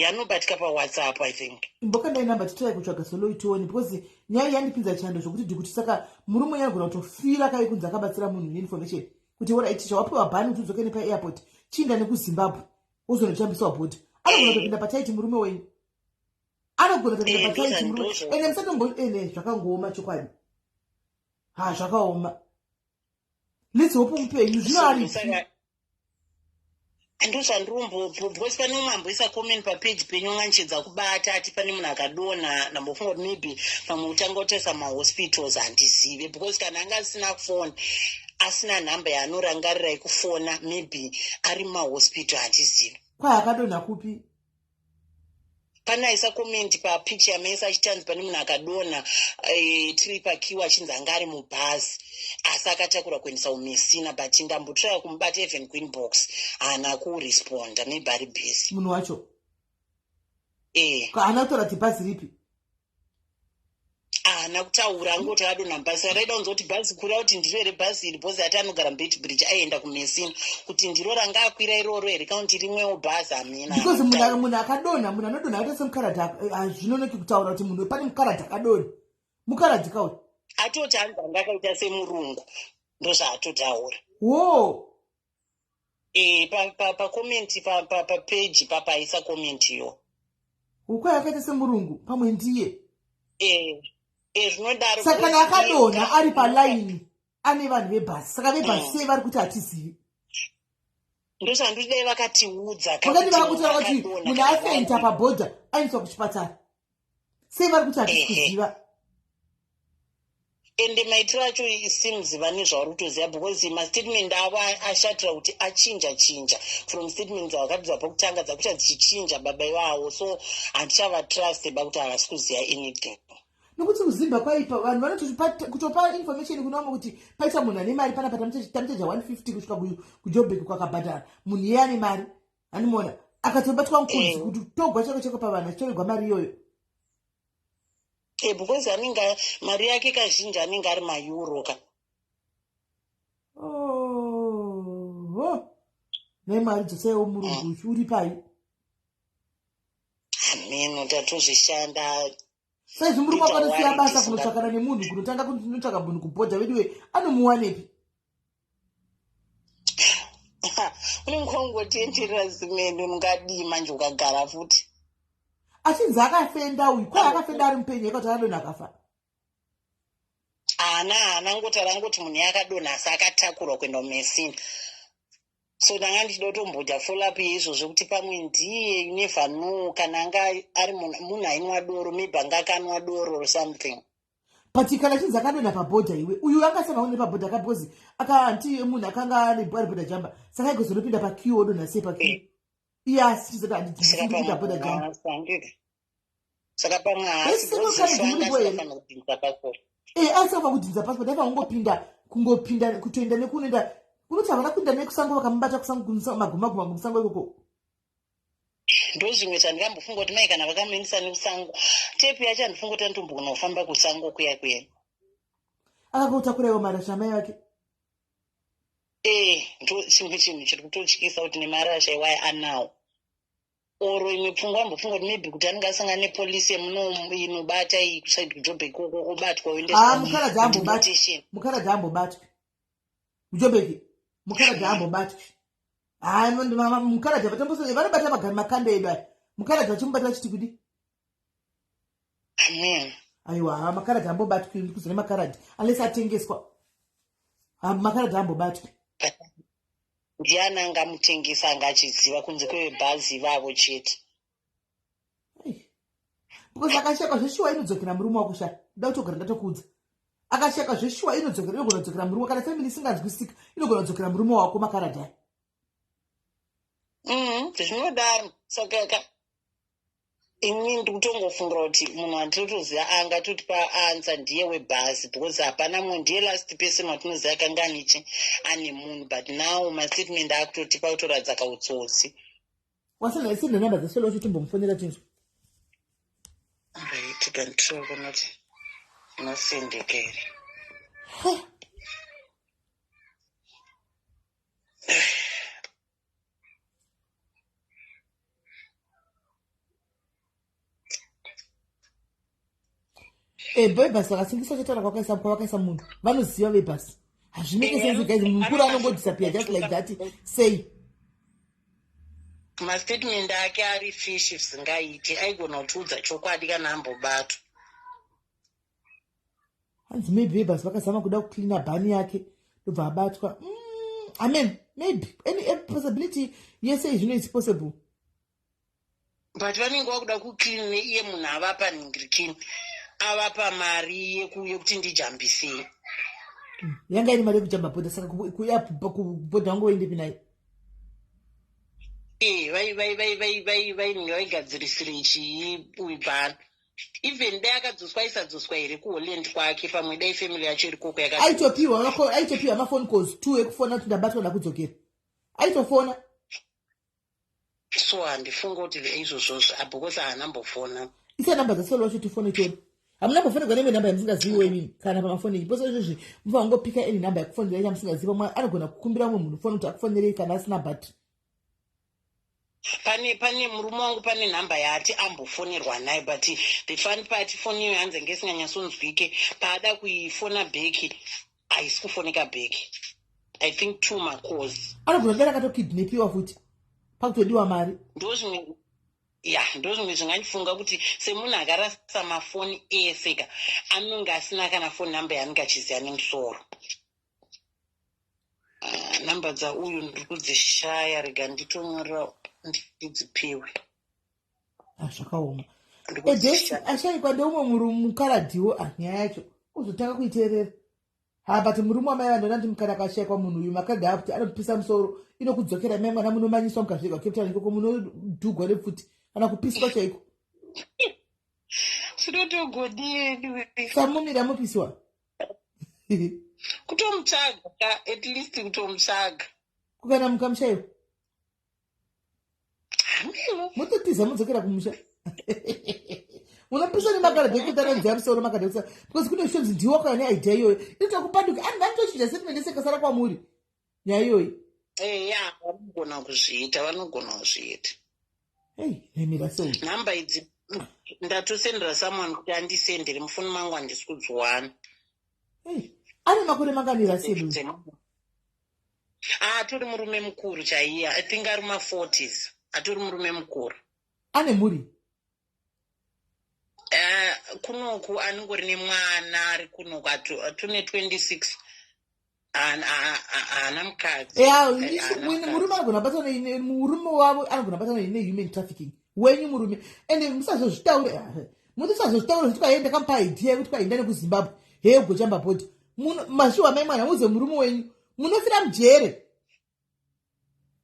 C: Anobatika paWhatsApp I think.
A: Imbokandai namba titrai kutsvaga solo itioni because nyaya yandipinza chando zvokuti ndikuti saka murume yanogona kutofira kai kunzi akabatsira munhu neinformation kuti alright chawapiwa bhani kuti udzokene paairport chinda nekuZimbabwe uzonochambiswa bhodha. Anogona kutopinda pataiti murume wenyu, anogona kutopinda pataiti murume ende musatombo zvakangooma chokwadi. Zvakaoma. Let's hope mupenyu zvino ari
C: ndozvandirombo because pane umamboisa comment papage penyu nganchedza kubata ati pane munhu akadonha ndambofunga kuti maybe pamwe utanga kutarisa mahospitals handizive, because kana anga asina foni asina nhamba yaanorangarira yekufona maybe ari mahospital handizive.
A: Kwai akadonha kupi?
C: Pane aisa comment papicha yamaisa achitanzi pane munhu akadonha tiri pakiwa achinzi anga ari mubhazi asi akatakura kuendesa umesina, but ndambotraya kumubata even kuinbox haana kuresponda, maybe ari busy
A: munhu wacho. Haana kutora kuti bhazi ripi?
C: haana kutaura, angoti akadonha bhazi. Raida kunzwa kuti bhazi kurira kuti ndiro here bhazi iri, bhozi ati anogara mbridge aienda kumesina, kuti ndiro ranga akwira iroro here kaunti rimwewo bhazi hamina.
A: Because munhu akadonha, munhu anodonha akaita semukaradha, hazvinonoki kutaura kuti munhu pane mukaradha akadonha. Mukaradhi kauri?
C: Atoti hanzi anga akaita semurungu, ndozvaatotaura. Pakomenti papage papaisa komentiyo.
A: Ukwai akaita semurungu pamwe ndiye.
C: Zvinodaro.
A: Saka kana akadonha ari palaini ane vanhu vebhasi, saka vebhasi sei vari kuti hatizivi?
C: Ndozvandidai vakatiudza.
A: Vakati vakutaura kuti munhu afenta paBorder aendeswa kuchipatara. Sei vari kuti hatisi kuziva?
C: Ende maitiro acho seems vane zvavari kutoziva, because mastatement avo ashatira kuti achinja from statements dzavakatidzwa pakutanga dzakuti dzichichinja baba ivavo, so handichavatrust bakuti havasi kuziva anything.
A: Nokuti kuzimba kwaipa vanhu vanoti kutopa information kunaoma kuti paita munhu ane mari panapa tamuchaja 150 kusvika kuJoburg kwakabhadhara. Munhu iye ane mari, animona akatobatwa mukunzi kuti togwa cheko pavanhu achitorerwa mari iyoyo.
C: Because anenge mari yake kazhinji anenge ari maEuro ka.
A: Nemari dzosaiwo murungu uri pai.
C: Ameno tatozvishanda.
A: Saizvi muri kwakwanisiya basa kunotsvakana nemunhu, kunotanga kunotsvaka munhu kuBorder weduwe anomuwanepi?
C: Unongotendera zimene ungadii manje ukagara futi.
A: Achinzi akafenda uyu, kwai akafenda ari mupenyu yakati akadonha akafa.
C: Haana ngoti munhu yakadonha asi akatakurwa kuenda kumesina. So ndanga ndichida kutomboita follow up yeizvozvo kuti pamwe ndiye you never know, kana anga ari munhu ainwa doro, maybe anga akanwa doro or something.
A: But kana achinzi akadonha paBorder iwe, uyu angasema une paBorder ka, because akanti munhu akanga ari Border jamba, saka igozonopinda pakiwo odonha sei pakiwo. Yes, she said that ndipinda Border jamba.
C: Saka pamwe haasi
A: asava kudzinza passport, aiva kungopinda kutoenda nekunoenda Kuti havana kuenda nekusango vakamubata kusango magumaguma kumusango ikoko.
C: Ndozvimwe chandingambofunga kuti mai kana vakamuendesa nekusango. Tepu yacho handifunga kuti anotombogona kufamba kusango kuya.
A: Akakutakurawo marasha mai vake.
C: Ndo chimwe chinhu chiri kutotyisa kuti nemarasha iwayo anawo. Oro imwe pfungwa ambofunga kuti maybe kuti anenge asangana nepolisi inobata iyi kusaidi kuJoburg ikoko obatwa oendeswa.
A: Mukharadzi ambobatwi. Mujobeki. Mukharadzi ambobatwi. Mukharadzi vanobata makanda edu aya. Mukharadzi vachimubata vachiti kudi.
C: Amen.
A: Aiwa, makaradzi ambobatwi kuzine makaradzi unless atengeswa. Makaradzi ambobatwi.
C: Ndiani angamutengesa angachiziva kunze kwevebhazi vavo chete.
A: Because akashaka zveshuwa inodzokera murume wakusha. Nda kutogara ndatokuudza. Akashaka zveshuwa inogona kudzokera murume kana family isinganzwisika inogona kudzokera murume wako makaradzi aya.
C: Zvinodaro. Saka ini ndikutongofungira kuti munhu andinotoziva angatoti paanza ndiye webhazi because hapana munhu ndiye last person watinoziva akanga ane munhu, but now mastatement akutotipa kutoratidza kautsotsi.
A: Wasina isinde namba dzesolo kuti timbomufonera tinzo.
C: Right, control kunoti inosendekera.
A: Vebhasi vakasingisa chitara kwakaisa munhu. Vanoziva vebhasi. Hazvinenge sense guys, mukuru anongodisappear just like that. Say.
C: Mastatement ake ari fish zvingaiti aigona kutiudza chokwadi kana ambobatwa.
A: Hanzi maybe vebhasi vakazama kuda kucleana bhani yake ndobva abatwa. Amen. Maybe any possibility yese zvino is possible.
C: But vanenge vakuda kuclean neiye munhu avapa nhingirikini. Avapa mari yekuti ndijambisei.
A: Yanga ine mari yekujamba bhodha saka kuya kubhodha wangu waende pinai.
C: Vainenge vaigadzirisire chii uyu pano. Even dai akadzoswa isadzoswa here kuHolland kwake pamwe dai family yacho iri koko
A: aitopiwa mafoni calls 2 ekufona kuti ndabatwa ndakudzokera. Aitofona.
C: So handifunga kuti izvozvozvo because haanambofona.
A: Isa namba dzasolo wacho tifone choni. Hamuna mbofona kwane namba yamusingazivi wenini kana pamafoni ipo izvozvi mva wangopika any namba yakufonera yamusingazivi mwa anogona kukumbira mumwe munhu foni kuti akufonere kana asina bhat.
C: Pane murume wangu pane namba yaati ambofonerwa naye, but the fun part foni iyo yanze ngesinganyatsonzwike paada kuifona bheki haisi kufoneka bheki. I think 2 macalls.
A: Anogona dera akatokidnapiwa futi pakutodiwa mari.
C: Ndozvimwe zvingandifunga kuti semunhu akarasa mafoni eseka anonge asina kana foni namba yaanenge achiziva nemusoro. Namba dzauyu ndiri kudzishaya, rega nditonyorera ndidzipiwe.
A: Zvakaoma. Ejesi ashaikwa ndeumwe mukaradhiwo nyaya yacho uzotanga kuiteerera. But murume wamai vandona ndi mukana akashaikwa munhu uyu makagara kuti anopisa musoro inokudzokera mai mwana munomanyiswa mukazvika captain ikoko munodhugwa nepfuti kana kupiswa chaiko.
C: Zvinotogodini
A: samumira mupiswa.
C: Kutomutsvaga at least kutomutsvaga.
A: Kukana mukamushaiwa. Mutotiza mudzokera kumusha. Munopisa nemagara ekuti anonzi amusoro makadesa because kune shonzi ndiwo kana neidea iyoyo inotokupaduka anotochinja statement esekasara kwamuri nyaya iyoyi.
C: Vanogona kuzviita.
A: Nemira so
C: namba idzi ndatosendera someone kuti andisendere mufoni mangu handisi kudziwana.
A: Ane makore manganira sedu.
C: Atori murume mukuru chaiye, I think ari ma40s. Atori murume mukuru.
A: Ane muri?
C: Kunoku anongori nemwana ari kunoku atune 26. Ana mukadzi.
A: Murume anogona batana murume wavo anogona batana human trafficking. Wenyu murume ende musazozvitaura. Musazozvitaura kuti kwaenda kampa idea kuti kwaenda nekuZimbabwe. Gochamba bhodha. Mashuwa mai mwana muze murume wenyu. Munofira mujere.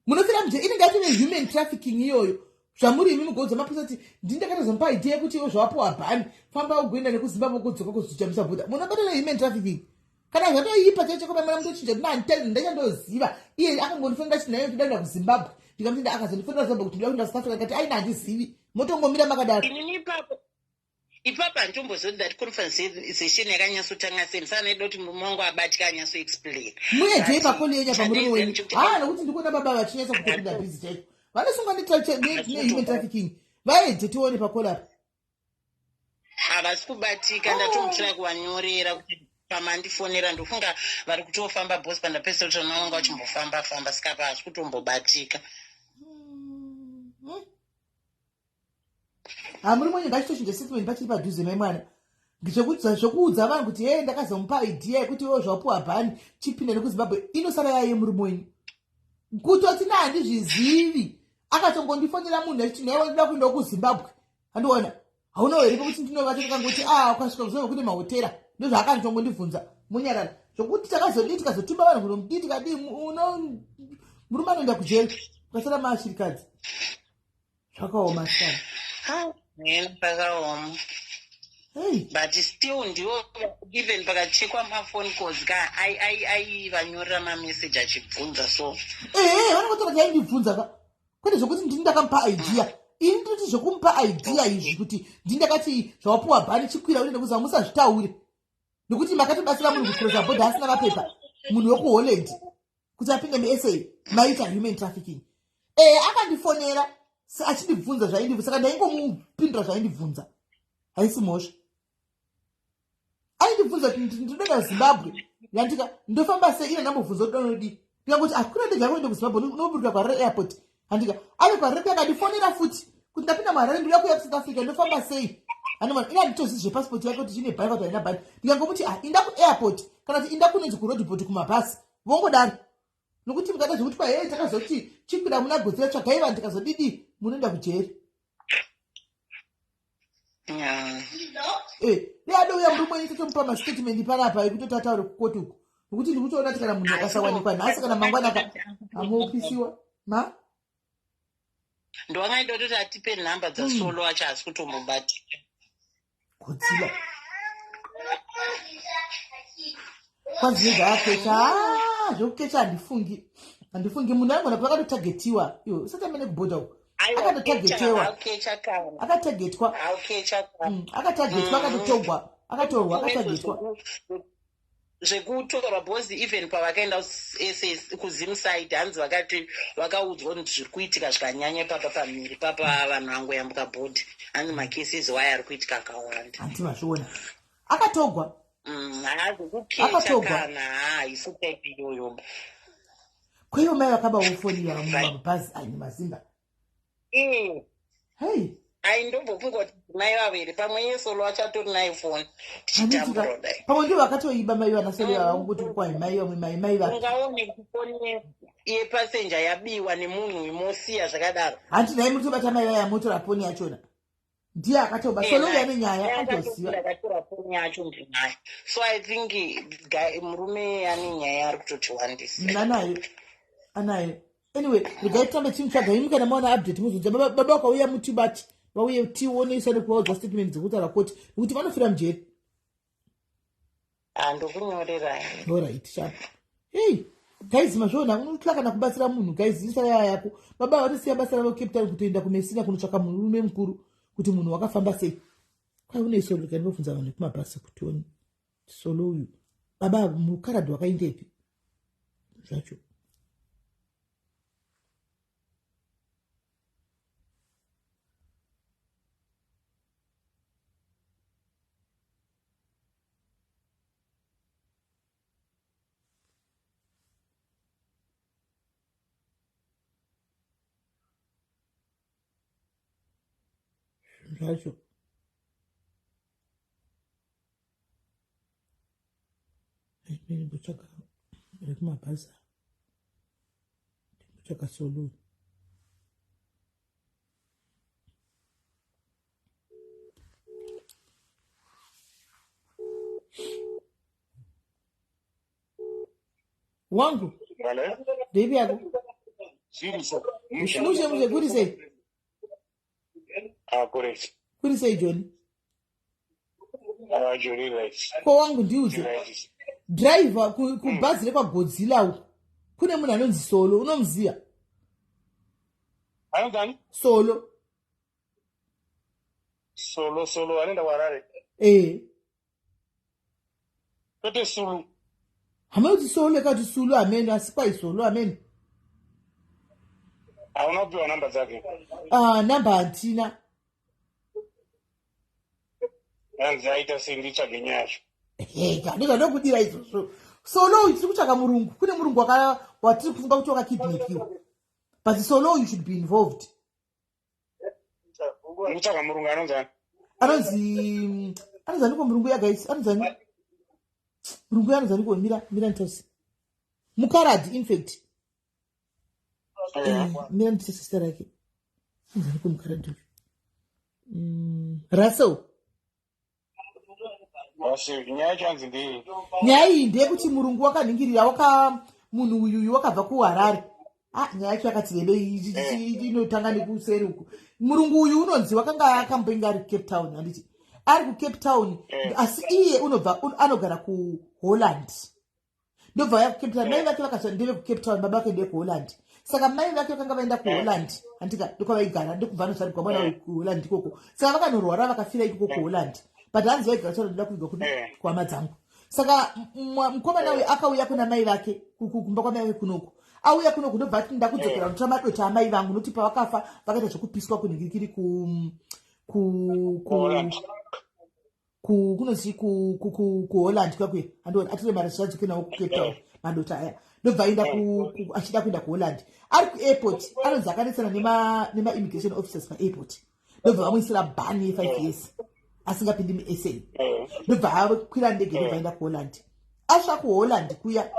A: Inenge atine human trafficking iyoyo. Zvamuri imi mugodza mapisa kuti ndindakatozompa idea kuti zvawapuwa bhani famba ugoenda nekuZimbabwe kudzoka kuzochamisa bhodha. Munobatana human trafficking. kana zvatoipa chaicho kwamamira mutochinja ndinanditari ndachandoziva iye akangondifonera chinayo kudaenda kuzimbabwe ndikamutenda akazondifonera zimbabwe kuti ndida kuenda south africa ngati aina handizivi motongomira makadaro
C: ipapo handitombozoti that conversation yakanyatsotanga sei musana ida kuti murume wangu abatika anyatsoexplain
A: muyeje pakoli yenya pamurume wenyu nokuti ndikuona baba vachinyatsa kutopinda bhizi chaicho vanosunga nehuman trafficking vayeje tione pakoli apa
C: havasi kubatika ndatomutsvira kuvanyorera kuti pamandifonera ndofunga vari kutofamba bhosi pandapesa kuti vana vanga vachimbofamba saka havasi kutombobatika
A: hamuri mwenye ngachitochinja statement pachiri padhuze maimwana zvokuudza vanhu kuti he ndakazomupa idea yekuti iwo zvapuwa bhani chipinda nekuzimbabwe inosara yaye muri mwenyu kutoti nahandizvizivi akatongondifonera munhu achiti newe ndida kuenda kuzimbabwe handiona haunoweripo kuti ndinovatokangoti ukasvika kuziva kuti mahotera ndozvaakanditongondibvunza munyarara zvokuti takazodii tikazotumba vanhu kunomudii tikadii murume anoenda kujeri ukasara maashirikadzi zvakaoma sana
C: pakaoma but still ndiwo even pakachekwa mafoni calls ka aivanyorera mameseji achibvunza so
A: vanongotora chaindibvunza ka kwete zvokuti ndini ndakamupa idea ini ndinoti zvokumupa idea izvi kuti ndini ndakati zvawapuwa bhani chikwira uende kuzva musazvitaure nekuti makatobatsira munhu kucrosa bhodha asina mapepa munhu wekuholland kuti apinde musa maita human trafficking akandifonera achindibvunza zvaindibvunza saka ndaingomupindura zvaindibvunza haisi mhosva aindibvunza kuti ndinoenda kuzimbabwe yandika ndofamba sei ine ndambobvunza kuti donodi ndikangoti akuna ndega kuende kuzimbabwe noburika kwarere airport handika ave kwarere akandifonera futi kuti ndapinda muharare ndinoda kuya kusouth africa ndofamba sei handiman ine handitozizi zvepasipoti yake kuti chine bhani kuti haina bhani ndikangomuti inda kuairport kana kuti inda kunonzi kurodhipoti kumabhasi vongodaro nokuti mukada zvokuti pahe takazoti chikwira muna godzira tsvagaiva ndikazodidi munoenda kujeri neadouya murume wenyu totomupa mastatement panapa ekuti ataure kukoti uku nokuti ndikutoona kuti kana munhu akasawanikwa nhasi kana mangwana amuopisiwa ma
C: ndowangaida kutoti atipe nhamba dzasolo acho asi kutombobatika
A: godzila kwanzi yega akecha zvokukecha handifungi munhu angona pakatotagetiwa iwo usati amene kubhodha uko akatotagetewa akatagetwa akatotogwa akatorwa akatagetwa
C: zvekutorwa bhozi even pavakaenda kuzimside hanzi vakati vakaudzwa kuti zviri kuitika zvikanyanya papa pamiri papa vanhu vangoyambuka bhodhi hanzi makesisi waya ari kuitika akawanda
A: handivazviona akatogwa
C: akatogwa haisutaipi iyoyo
A: kwaivo mai vakabaufoniya mumabhazi anyu mazimba hei
C: aindombofunga kuti mai vaviri pamwe yesolo vachatori naifoni tichitamburoda
A: pamwe ndivo vakatoiba mai vanasolo vavanguti kwai mai vamwe mai
C: ungaone kufoni yepasenja yabiwa nemunhu imosiya zvakadaro
A: handi nai muri tobata mai vaya motora foni yachona ndiye akatoba solo uya nenyaya atoziva
C: akatora foni yacho ndinaye so I think murume ane nyaya ari kutotiwandisa
A: anayo anyway regai tambe chimutsvaga imi kana maona update muzodza baba vakauya mutibati vauye tionesa nekuvaudza statement dzekutaura koti nekuti vanofira mujeri
C: handokunyorerai
A: alright sharp hey guys mazvona unotla kana kubatsira munhu guys isa yaya yako baba vatosiya basa ravo Cape Town kutoenda kumesina kunotsvaka murume mukuru kuti munhu wakafamba sei kwai une solo kana vobvunza vanhu kumabhasi kutioni solo uyu baba mukaradhi wakaindepi zvacho zvacho ndimbotsvaga rekumabhazi ndimbotsvaga solo wangu ndevi yako mushe kuri sei kuri sei Joni ko wangu ndiudze driver kubhazi rekwagodzilla uku kune munhu anonzi Solo, unomuziva?
D: Anodani?
A: Solo
D: anaenda kuHarare. Kwete Sulu.
A: Hamauti Solo ekati Sulu amene asi kwai Solo amene.
D: Hauna kupiwa namba dzake.
A: Namba hatina.
D: Yanzi aita sinditsvage nyaya yacho.
A: Ndikadokudira izvozvo. Solo uyu tiri kutsvaka murungu. Kune murungu watiri kufunga kuti wakakidnapiwa. But Solo you should be involved.
D: Kutsvaka murungu anonzani?
A: Anonzani ko murungu guys. Anonzani. Murungu anonzani ko mira ntosi. Mukaradi in fact. Mira ntosi sister yake. Anonzani ko mukaradi. Russell. Nyaya iyi ndeyekuti murungu wakaningirira munhu uyu wakabva kuHarare. Nyaya yacho yakati rebei inotanga nekuseri uku. Murungu uyu unonzi wakanga akamboinga ari Cape Town handiti. Ari kuCape Town asi iye anogara kuHolland. Ndobva vaya kuCape Town. Mai vake vakati ndeve kuCape Town, baba vake ndeve kuHolland. Saka mai vake vakanga vaenda kuHolland handika ndokwavaigara ndokubva anotsvarigwa mwana kuHolland ikoko. Saka vakanorwara vakafira ikoko kuHolland. But hanzi vaigara choda kuigwa kuti kwama dzangu. Saka mukomana uyu akauya kuna mai vake kumba kwamai vake kunoko. Auya kuno ndobva ati ndakudzokera kutora madota amai vangu noti pavakafa vakaita zvokupiswa kunhingirikiri kunonzi kuHolland kwakwe. Andoni atire mari zvadzokera nawo kuCape Town madota aya. Ndobva aenda achida kuenda kuHolland. Ari kuairport anonzi akanetsana nema immigration officers paairport. Ndobva vamuisira bani ye5 years asingapindi muSA. Ndobva akwira ndege ndobva aenda kuHolland. Asvika kuHolland kuya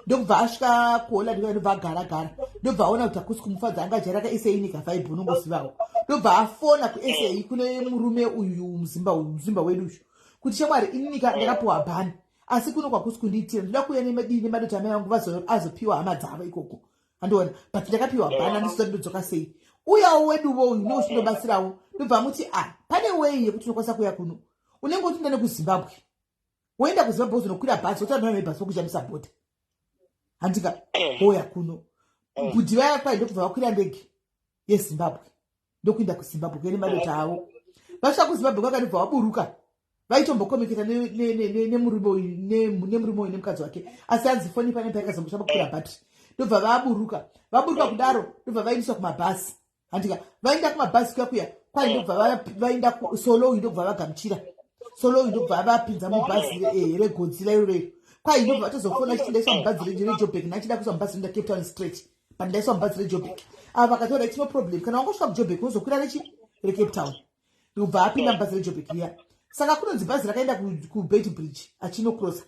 A: ndobva asvika kuHolland kuya ndobva agara. Ndobva aona kuti hakusi kumufadza angajaira kaSA nikavibe unongozivawo. Ndobva afona kuSA kune murume uyu muzimba wedu uyu kuti shamwari inika ndakapiwa bhani asi kuno kwakusi kundiitira ndoda kuuya nemadota amai vangu azopiwa hama dzavo ikoko. Andiona but ndakapiwa bhani handisizo ndodzoka sei. Uyawo weduwo uyu ndochinobatsirawo. Ndobva amuti pane wei yekuti unokwanisa kuya kuno. Unenge utoenda nekuZimbabwe. Woenda kuZimbabwe uzonokwira bhazi wotaura nebhazi rokushandisa bhodha. Handika hoya kuno. Budhi vaya kwai ndokubva vakwira ndege yeZimbabwe. Ndokuenda kuZimbabwe kune madota avo. Vasvika kuZimbabwe kwakandobva vaburuka. Vaitombokomeketa nemurume uyu nemukadzi wake. Asi hanzi foni pane paikazongoshamba kukwira bhatiri. Ndobva vaburuka kudaro ndobva vaendeswa kumabhazi. Handika vaenda kumabhazi kuya kwai ndobva vaenda Solo uyu ndobva vagamuchira. Solo uyu ndobva vapinza mubhazi reGodzilla irorero. Kwai ndobva vatozofona chitindaiswa mubhazi reJoburg nachida kuiswa mubhazi rinoenda Cape Town straight. Pandaiswa mubhazi reJoburg. Ava vakataura it's no problem. Kana wangosvika kuJoburg unozokwira reCape Town. Ndobva apinda mubhazi reJoburg riya. Saka kunonzi bhazi rakaenda kuBeitbridge achinokrosa.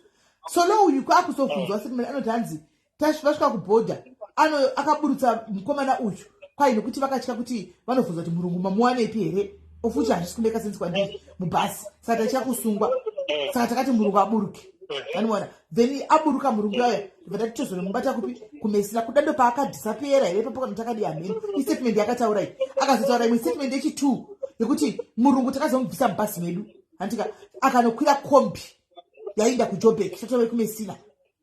A: Solo uyu kwaakuzobvunzwa settlement anoti hanzi vasvika kuBorder akaburutsa mukomana uyu kwai nokuti vakatya kuti vanovhunzwa kuti murungu mamuwaneipi here ofuti handisi kumeka sensi kwandiri mubhasi saka tachida kusungwa. Saka takati murungu aburuke. Vanoona then aburuka murungu aya ndobva tatitozomubata kupi kumesina kuda ndo paakadhisapera here papo kana takadi amheni istatement yakataurai. Akazotaura imwe statement yechi2 yekuti murungu takazomubvisa mubhasi medu handika akanokwira kombi yaenda kuJoburg tatove kumesina.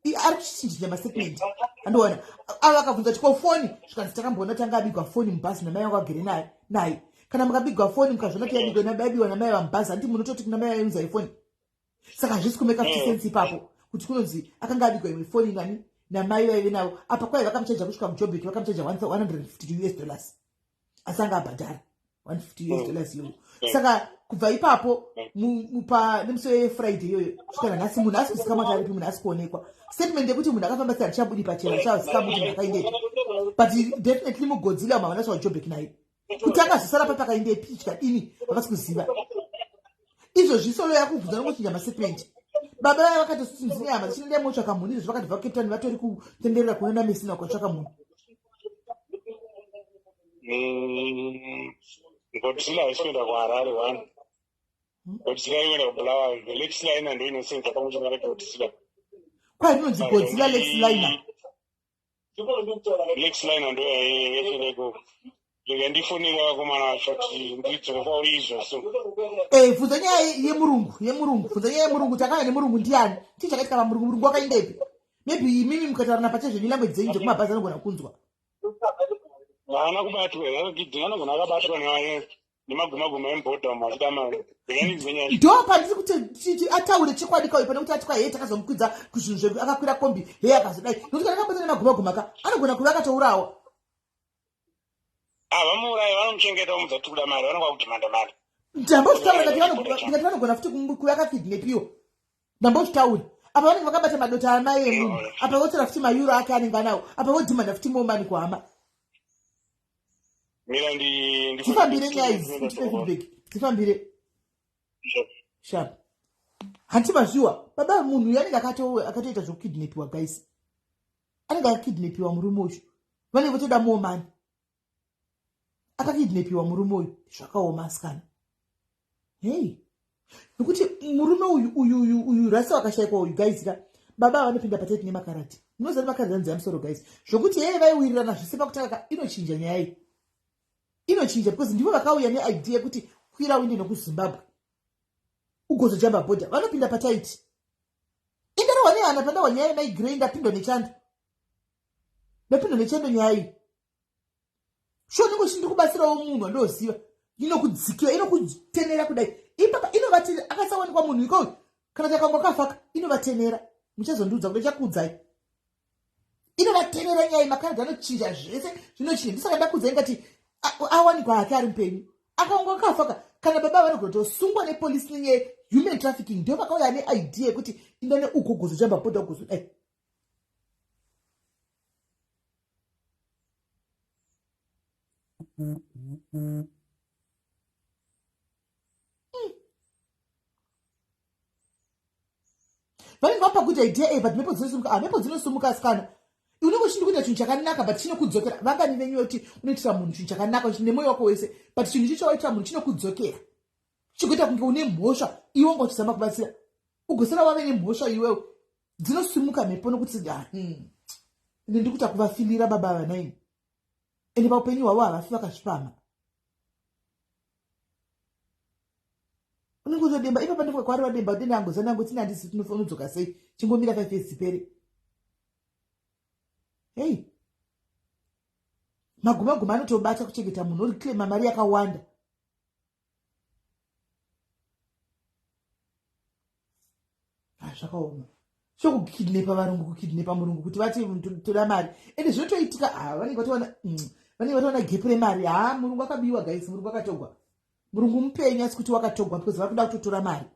A: Ari kuchichinjija mastatement. Andoona ava akabvunza kuti foni zvikanzi takamboona tanga abigwa foni mubhazi namai vangu agere naye. Kana mukabigwa foni mukazviona kuti yabiwa namai vamubhazi handi munototi kuna mai vainzai foni. Saka hazvisi kumeka kuti sensi ipapo kuti kunonzi akanga abigwa imwe foni nani namai vaive navo. Apa kwai vakamuchaja kusvika kuJoburg vakamuchaja $150 asi anga abhadhara $150 iyoyo. Saka kubva ipapo nemusi weFriday iyoyo kusvika nhasi munhu asi kuzikamata aripi munhu asi kuonekwa. Statement yekuti munhu akafamba sei handichabudi pachena chazikamuti ndakaindepi. But definitely muGodzilla maona zvaJoburg naye. Kuti akazosara papakaindepi chikadini havasi kuziva. Izvozvi Solo yakubvunza nongochinja mastatement. Baba vaya vakatoti nzinyama dzichinoenda motsvaka munhu izvo vakati vaCape Town vatori kutenderera kunoenda mesina kutsvaka munhu.
D: Godzilla isikuenda kuHarare one. Godzilla inoenda kuBulawayo. The Lex Liner ndo inosenza pamwe chete neGodzilla.
A: Kwai inonzi Godzilla Lex Liner.
D: Lex Liner ndo yachireko ndifonera vakomana vacho kuti ndidzoka kwauri izvozvo.
A: Bvunza nyaya yemurungu bvunza nyaya yemurungu takanga nemurungu ndiani tii chakaita pamurungu wakaindepi maybe imimi mukataurana pachezvo nelanguage dzenyu dzekumabhazi anogona kunzwa
D: haana kubatwa akagidhinga anogona akabatwa nemagumaguma embodha machida mari ndekanidzwenyaya
A: ndo pandiri kuti ataure chikwadi kauye pane kuti atikwa heye takazomukwidza kuzvinhu zvedu akakwira kombi heye akazodai nokuti kana akabata nemagumaguma ka anogona kuve akatourawa
D: vamuuraya vanomuchengeta vamudza kuda mari vanonga kudhimanda mari
A: ndambozvitaura ngati vanogona futi kuve akafidnepiwo ndambozvitaura apa vanenge vakabata madota amai emunhu apa votora futi mayuro ake anenge anawo apa vodhimanda futi momani kuhama dzifambire nyaya idzi ndipe feedback dzifambire sharp hanti mazviwa baba munhu anenge akatoita zvokukidnepiwa guys anenge akakidnepiwa murume uyu vanenge votoda momani akakidnepiwa murume uyu zvakaoma asikana hei nokuti murume uyu rasa wakashayikwa uyu guys ka baba vanopinda patete nemakarati munoziva nemakarati anzi amusoro guys zvokuti heye vaiwirirana zvese pakutanga ka inochinja nyaya iyi inochinja because ndivo vakauya neidea yekuti kwira uinde nokuzimbabwe ugozojamba bhodha vanopinda pataiti indarowa nehana pandawa nyaya yemaigirei ndapindwa nechando ndapindwa nechando nyaya iyi sho ningochi ndiri kubatsirawo munhu andoziva inokudzikiwa inokutenera kudai ipapa inovatenda akasawanikwa munhu ikoyo kana takangwa kafaka inovatenera muchazondiudza kuti chakuudzai inovatenera nyaya makaradi anochinja zvese zvinochinja ndisaka ndakuudzai ngati awanikwa hake ari mupenyu akangwa kafaka kana baba vanogona kutosungwa nepolisi nenyaya human trafficking ndio vakauya neidea yekuti indane ugogozojamba bhodha ugozodai vanenge vapa kuti idea but mhepo dzinosumuka asikana unenge uchindi kuita chinhu chakanaka but chinokudzokera vangani venyu kuti unoitira munhu chinhu chakanaka nemoyo wako wese but chinhu ichi chawaitira munhu chinokudzokera chigoita kunge une mhosva iwe wanga uchizama kubatsira ugosara wave nemhosva iwewo dzinosumuka mhepo nokuti ende ndiri kuti akuvafilira baba vanaini ende paupenyu hwavo havafi vakazvipama unenge uzodemba ipapa ndiko kwari wademba dende angozana yangu tina handisi tinofana kudzoka sei chingomira 5 years dzipere hei magumaguma anotobata kuchengeta munhu uri claima mari yakawanda zvakaoma shokukidnepa varungu kukidnepa murungu kuti vati toda mari ende zvinotoitika vanenge vatoona gepu remari murungu akabiwa gaisi murungu akatogwa murungu mupenyu asi kuti wakatogwa because vakuda kutotora mari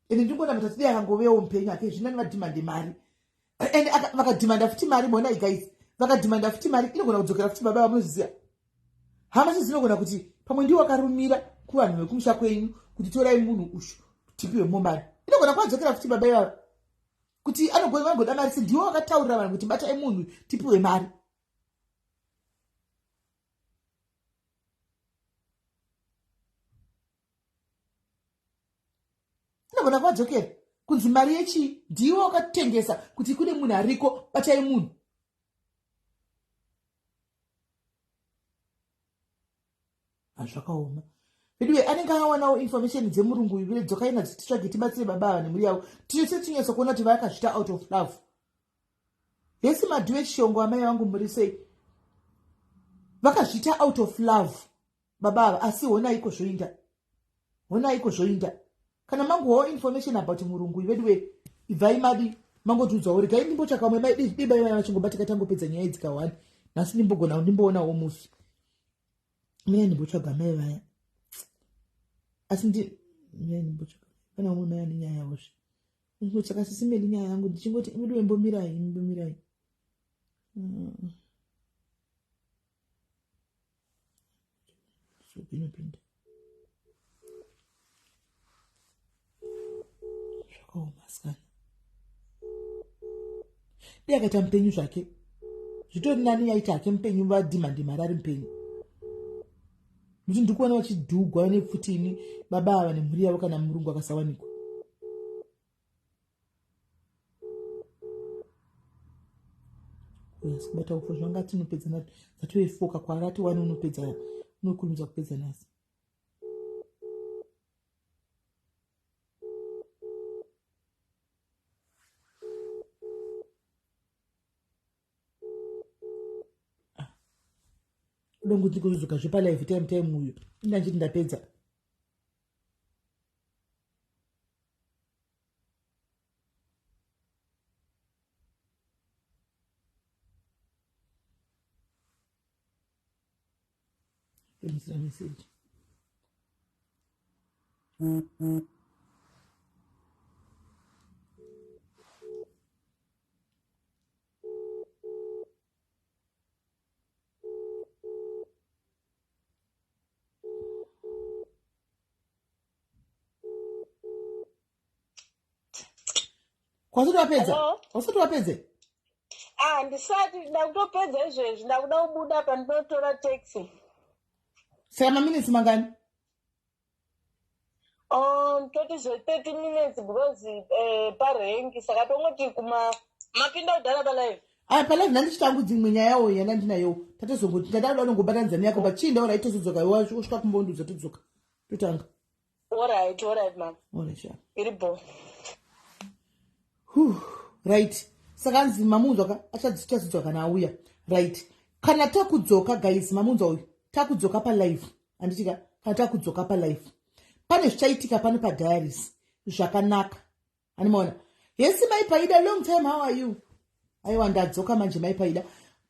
A: ende ndingoona mutatidi akangovewo mupenyu ake zvina nevadhimande mari ende vakadhimanda futi mari mona igaisi vakadhimanda futi mari inogona kudzokera futi baba vamunoziziva hama zvinogona kuti pamwe ndiwo wakarumira kuvanhu vekumusha kwenyu kuti torai munhu ushu tipiwe momari inogona kuwadzokera futi baba ivavo kuti vangoda mari se ndiwo wakataurira vanhu kuti batai munhu tipiwe mari inogona kuwadzokera kunzi mari yechi ndiwo wakatengesa kuti kune munhu ariko batai munhu zvakaoma vidiwe anenge awanawo information dzemurungu uyu dzokai nadzo titsvage tibatsire baba ava nemhuri yavo tise tinyatso kuona kuti vakazvita out of love yesi madhuwe chishongo amai vangu muri sei vakazvita out of love baba ava asi honaiko zvoinda kana mangowawo information about murungu uyu vediwe ibvai madi mangotiudzawo regai ndimbotsvakamwe maidibai vachingobata katangopedza nyaya dzikawani nhasi ndimboonawo musi mina ndimbotsvaga mai vaya asi ndimbotsvaga pana umwe mai ane nyaya yavozve ndimbotsvaga sisimeli nyaya yangu ndichingoti imudiwe mbomirai inopinda zvakaoma dei akaita mupenyu zvake zvitori nani yaita hake mupenyu vadhimande mari ari mupenyu nokuti ndiri kuona vachidhugwa nepfutini baba ava nemhuri yavo kana murungu akasawanikwa nasi kubata ufo zvanga tinopedza nato zatoifoka kwarati wani unopedza unokurumidza kupedza nasi. Donguti kuzuka zvepalive time uyu indanjiti ndapedza. This message. Kwasoti wapedze?
E: Ndisati ndakutopedza izvezvi ndakuda kubuda pandinotora taxi.
A: Saka maminitsi mangani?
E: Toti 30 minutes because parengi saka tongoti mapinda kudhara palive.
A: Palive nandichitangu dzimwe nyaya yawo yandinayo. Tatozongoti ndada unongobatanidza neyako pachinda ora itozodzoka iwe usvika kumbondudza todzoka. Totanga.
E: Alright ma'am.
A: Alright sha.
E: Iripo.
A: Right. Saka nzi mamunzwa achadzidzoka kana auya. Right. Kana takudzoka guys mamunzwa uyu. Takudzoka palive. Anditika kana takudzoka palive. Pane zvichaitika pano padiaries. Zvakanaka. Animaona. Yes maipaida long time how are you? Aiwa ndadzoka manje maipaida.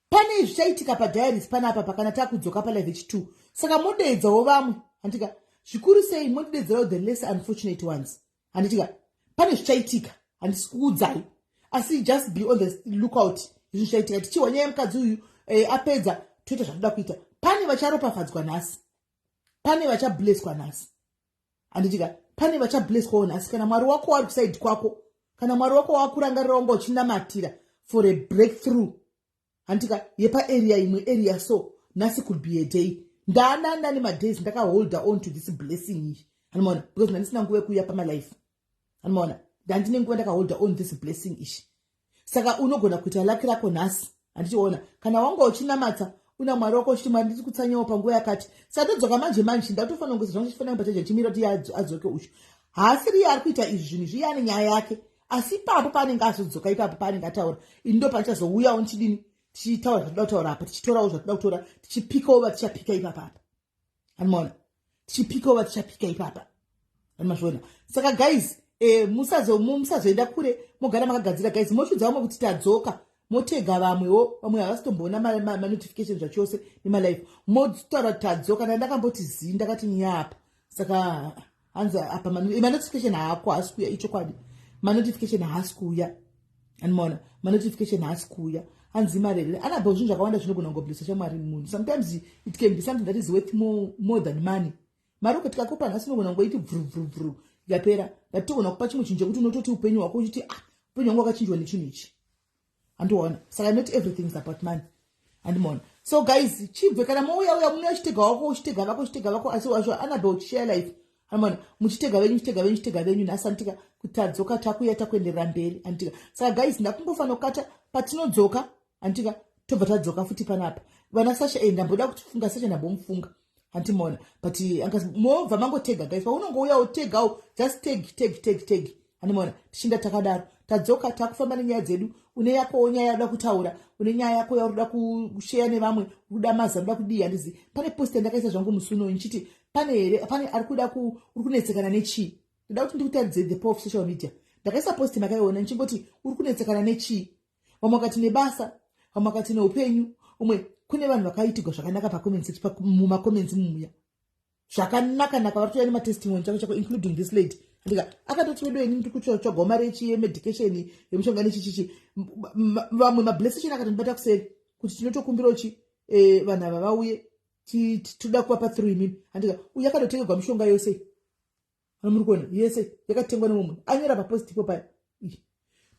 A: Pane zvichaitika padiaries panapa pakana takudzoka palive H2. Saka modeedzawo vamwe. Anditika zvikuru sei modeedzerawo the less unfortunate ones. Anditika pane zvichaitika. Handisi kuudzai. Asi just be on the lookout. Izvi zvichaitika tichiwa nyaya yemukadzi uyu apedza toita zvakuda kuita. Pane vacharopafadzwa nhasi. Pane vachablesswa nhasi. Anditika pane vachablesswawo nhasi kana Mwari wako ari kusaidi kwako. Kana Mwari wako wakurangarira wanga uchinamatira for a breakthrough. Anditika yepa area imwe area so nhasi could be a day. Ndani madays ndaka hold on to this blessing iyi. Animaona because ndisina nguva yekuuya pamalife. Animaona ndandine nguva ndaka hold on this blessing ishi. Saka unogona kuita laki rako nhasi. Andichiona kana wanga uchinamata una Mwari wako uchiti ndiri kutsanyawo panguva yakati. Saka todzoka manje ndatofanira kuziva ndichifanira kubateja chimiro kuti adzoke uchu. Haasiri ari kuita izvi zvinhu zviyani nyaya yake. Asi ipapo paanenge azodzoka ipapo paanenge ataura. Ini ndo panichazouyawo ndichidini tichitaura zvatoda kutaura apa tichitorawo zvatoda kutora tichipikawo tichapika ipapa. Animaona tichipikawo tichapika ipapa. Animazviona. Saka guys musazoenda kure mogara makagadzira guys mochudza vamwe kuti tadzoka motega vamwewo vamwe havasitomboona manotification zvachose nemalife motaura kuti tadzoka ndakamboti zii ndakati nyapa. Saka hanzi apa manotification haako haasi kuuya ichokwadi manotification haasi kuuya. Animaona manotification haasi kuuya hanzi marere anabva zvinhu zvakawanda zvinogona kungoblesa chamwari munhu. Sometimes it can be something that is worth more than money. Mari ukatikakupa nhasi inogona kungoiti vhuru yapera ndatogona kupa chimwe chinhu chekuti unototi upenyu hwako uchiti upenyu hwangu wakachinjwa nechinhu ichi. Andiona saka not everything is about money. Andiona so guys chibve kana mouya mune uchitega vako asi wazvo anabva uchishare life. Andiona muchitega venyu nhasi anditika kutadzoka takuya takuenderera mberi. Anditika saka guys ndakumbofanira kukata patinodzoka anditika tobva tadzoka futi panapa vana Sasha ndamboda kufunga Sasha ndambomufunga. Antimona but mobva mangotega guys paunongouya utegawo just tag. Animona tishinda takadaro tadzoka takufamba nenyaya dzedu une yako nyaya yakuda kutaura une nyaya yako yakuda kushare nevamwe kuda maza kuda kudii handizi pane post ndakaisa zvangu musuno nchiti pane ari kuda uri kunetsekana nechii. Ndoda kuti ndikutaridze the power of social media. Ndakaisa post makaiona nchingoti uri kunetsekana nechii. Vamwe wakati nebasa vamwe wakati neupenyu umwe kune vanhu vakaitirwa zvakanaka pacomments mumacomments mumuya zvakanaka varitoya nematestimony chako including this lady. Andika akatoti wedo ini ndiri kutsvaga mari yemedication yemushonga nechichichi vamwe mablessation akatondibata kuseri kuti tinotokumbirawo vanhu ava vauye toda kuvapa 3 mimi. Andika uyu akatotengerwa mishonga yose muri kuona yese yakatengwa nemumwe anyora papost ipo paya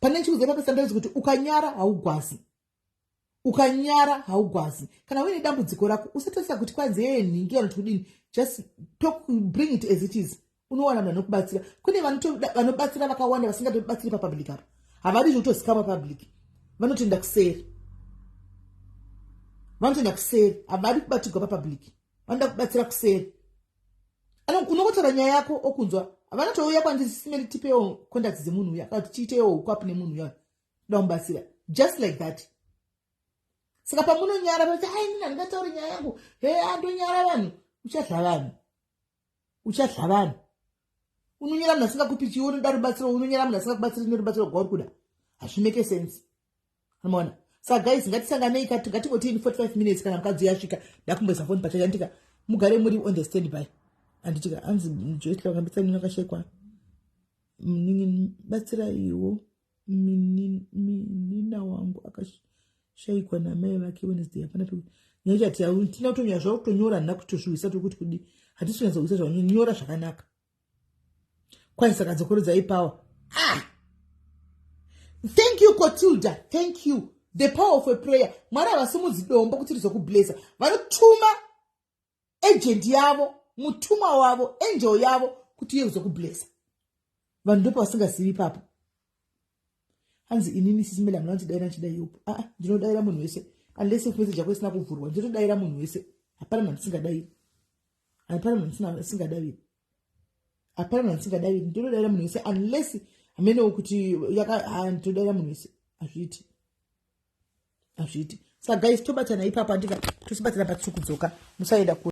A: pane chikuziva papesandaridzi kuti ukanyara haugwazi. Kana uine dambudziko rako usatarisa kuti kwanzi nhingi vanoti kudini just bring it as it is. Unowana vanhu vanokubatsira. Kune vanobatsira vakawanda vasingatobatsiri papublic apa havadi zvekutozikama public vanotoenda kuseri. vanotoenda kuseri, havari kubatirwa papublic, vanoda kubatsira kuseri. Unongotora nyaya yako okunzwa, vanotouya kwandisi simeni tipewo contacts dzemunhu uya, kana tichiitewo ukwapu nemunhu uya, toda kumubatsira, just like that. Saka pamunonyara vati ai nini handingatauri nyaya yangu, andonyara vanhu, uchadla vanhu. Unonyara munhu asingakupi chiwo unoda rubatsiro, unonyara munhu asingakubatsiri nerubatsiro rwauri kuda. Hazvimeke sense. Unoona? Saka guys, ngatisanganei ngatingoti in 45 minutes kana mukadzi yasvika ndakumboisa phone pachacha ndika mugare muri on the standby. Anditika anzi Joyce wakambitsa mimi nakashekwa. Batsira iwo nina wangu akashaikwa na mai vake Wednesday hapana tu. Nyachati tina kutonya zvawo kutonyora nakutozvisa tokuti kudi hatisinyatsa kuisa zvanyora zvakanaka. Kwanisa kadzokorodza ipawa. Thank you Kotilda, thank you. The power of a prayer. Mwari avasimudzi dombo kuti rizokublessa. Vanotuma agent yavo, mutuma wavo, angel yavo kuti iye rizokublessa. Vanhu ndipo vasingazivi papo. Hanzi inini SIS MELLY munondidaira nchida yupo. Ndinodaira munhu wese. Unless message yako isina kuvhurwa, ndinodaira munhu wese. Hapana munhu asingadairi. Hapana munhu asingadairi. Hapana munhu asingadairi. Ndinodaira munhu wese unless amene kuti ndinodaira munhu wese. Azviti. Saka guys, tobatana ipapa ndika tosibatana patsukudzoka. Musaenda ku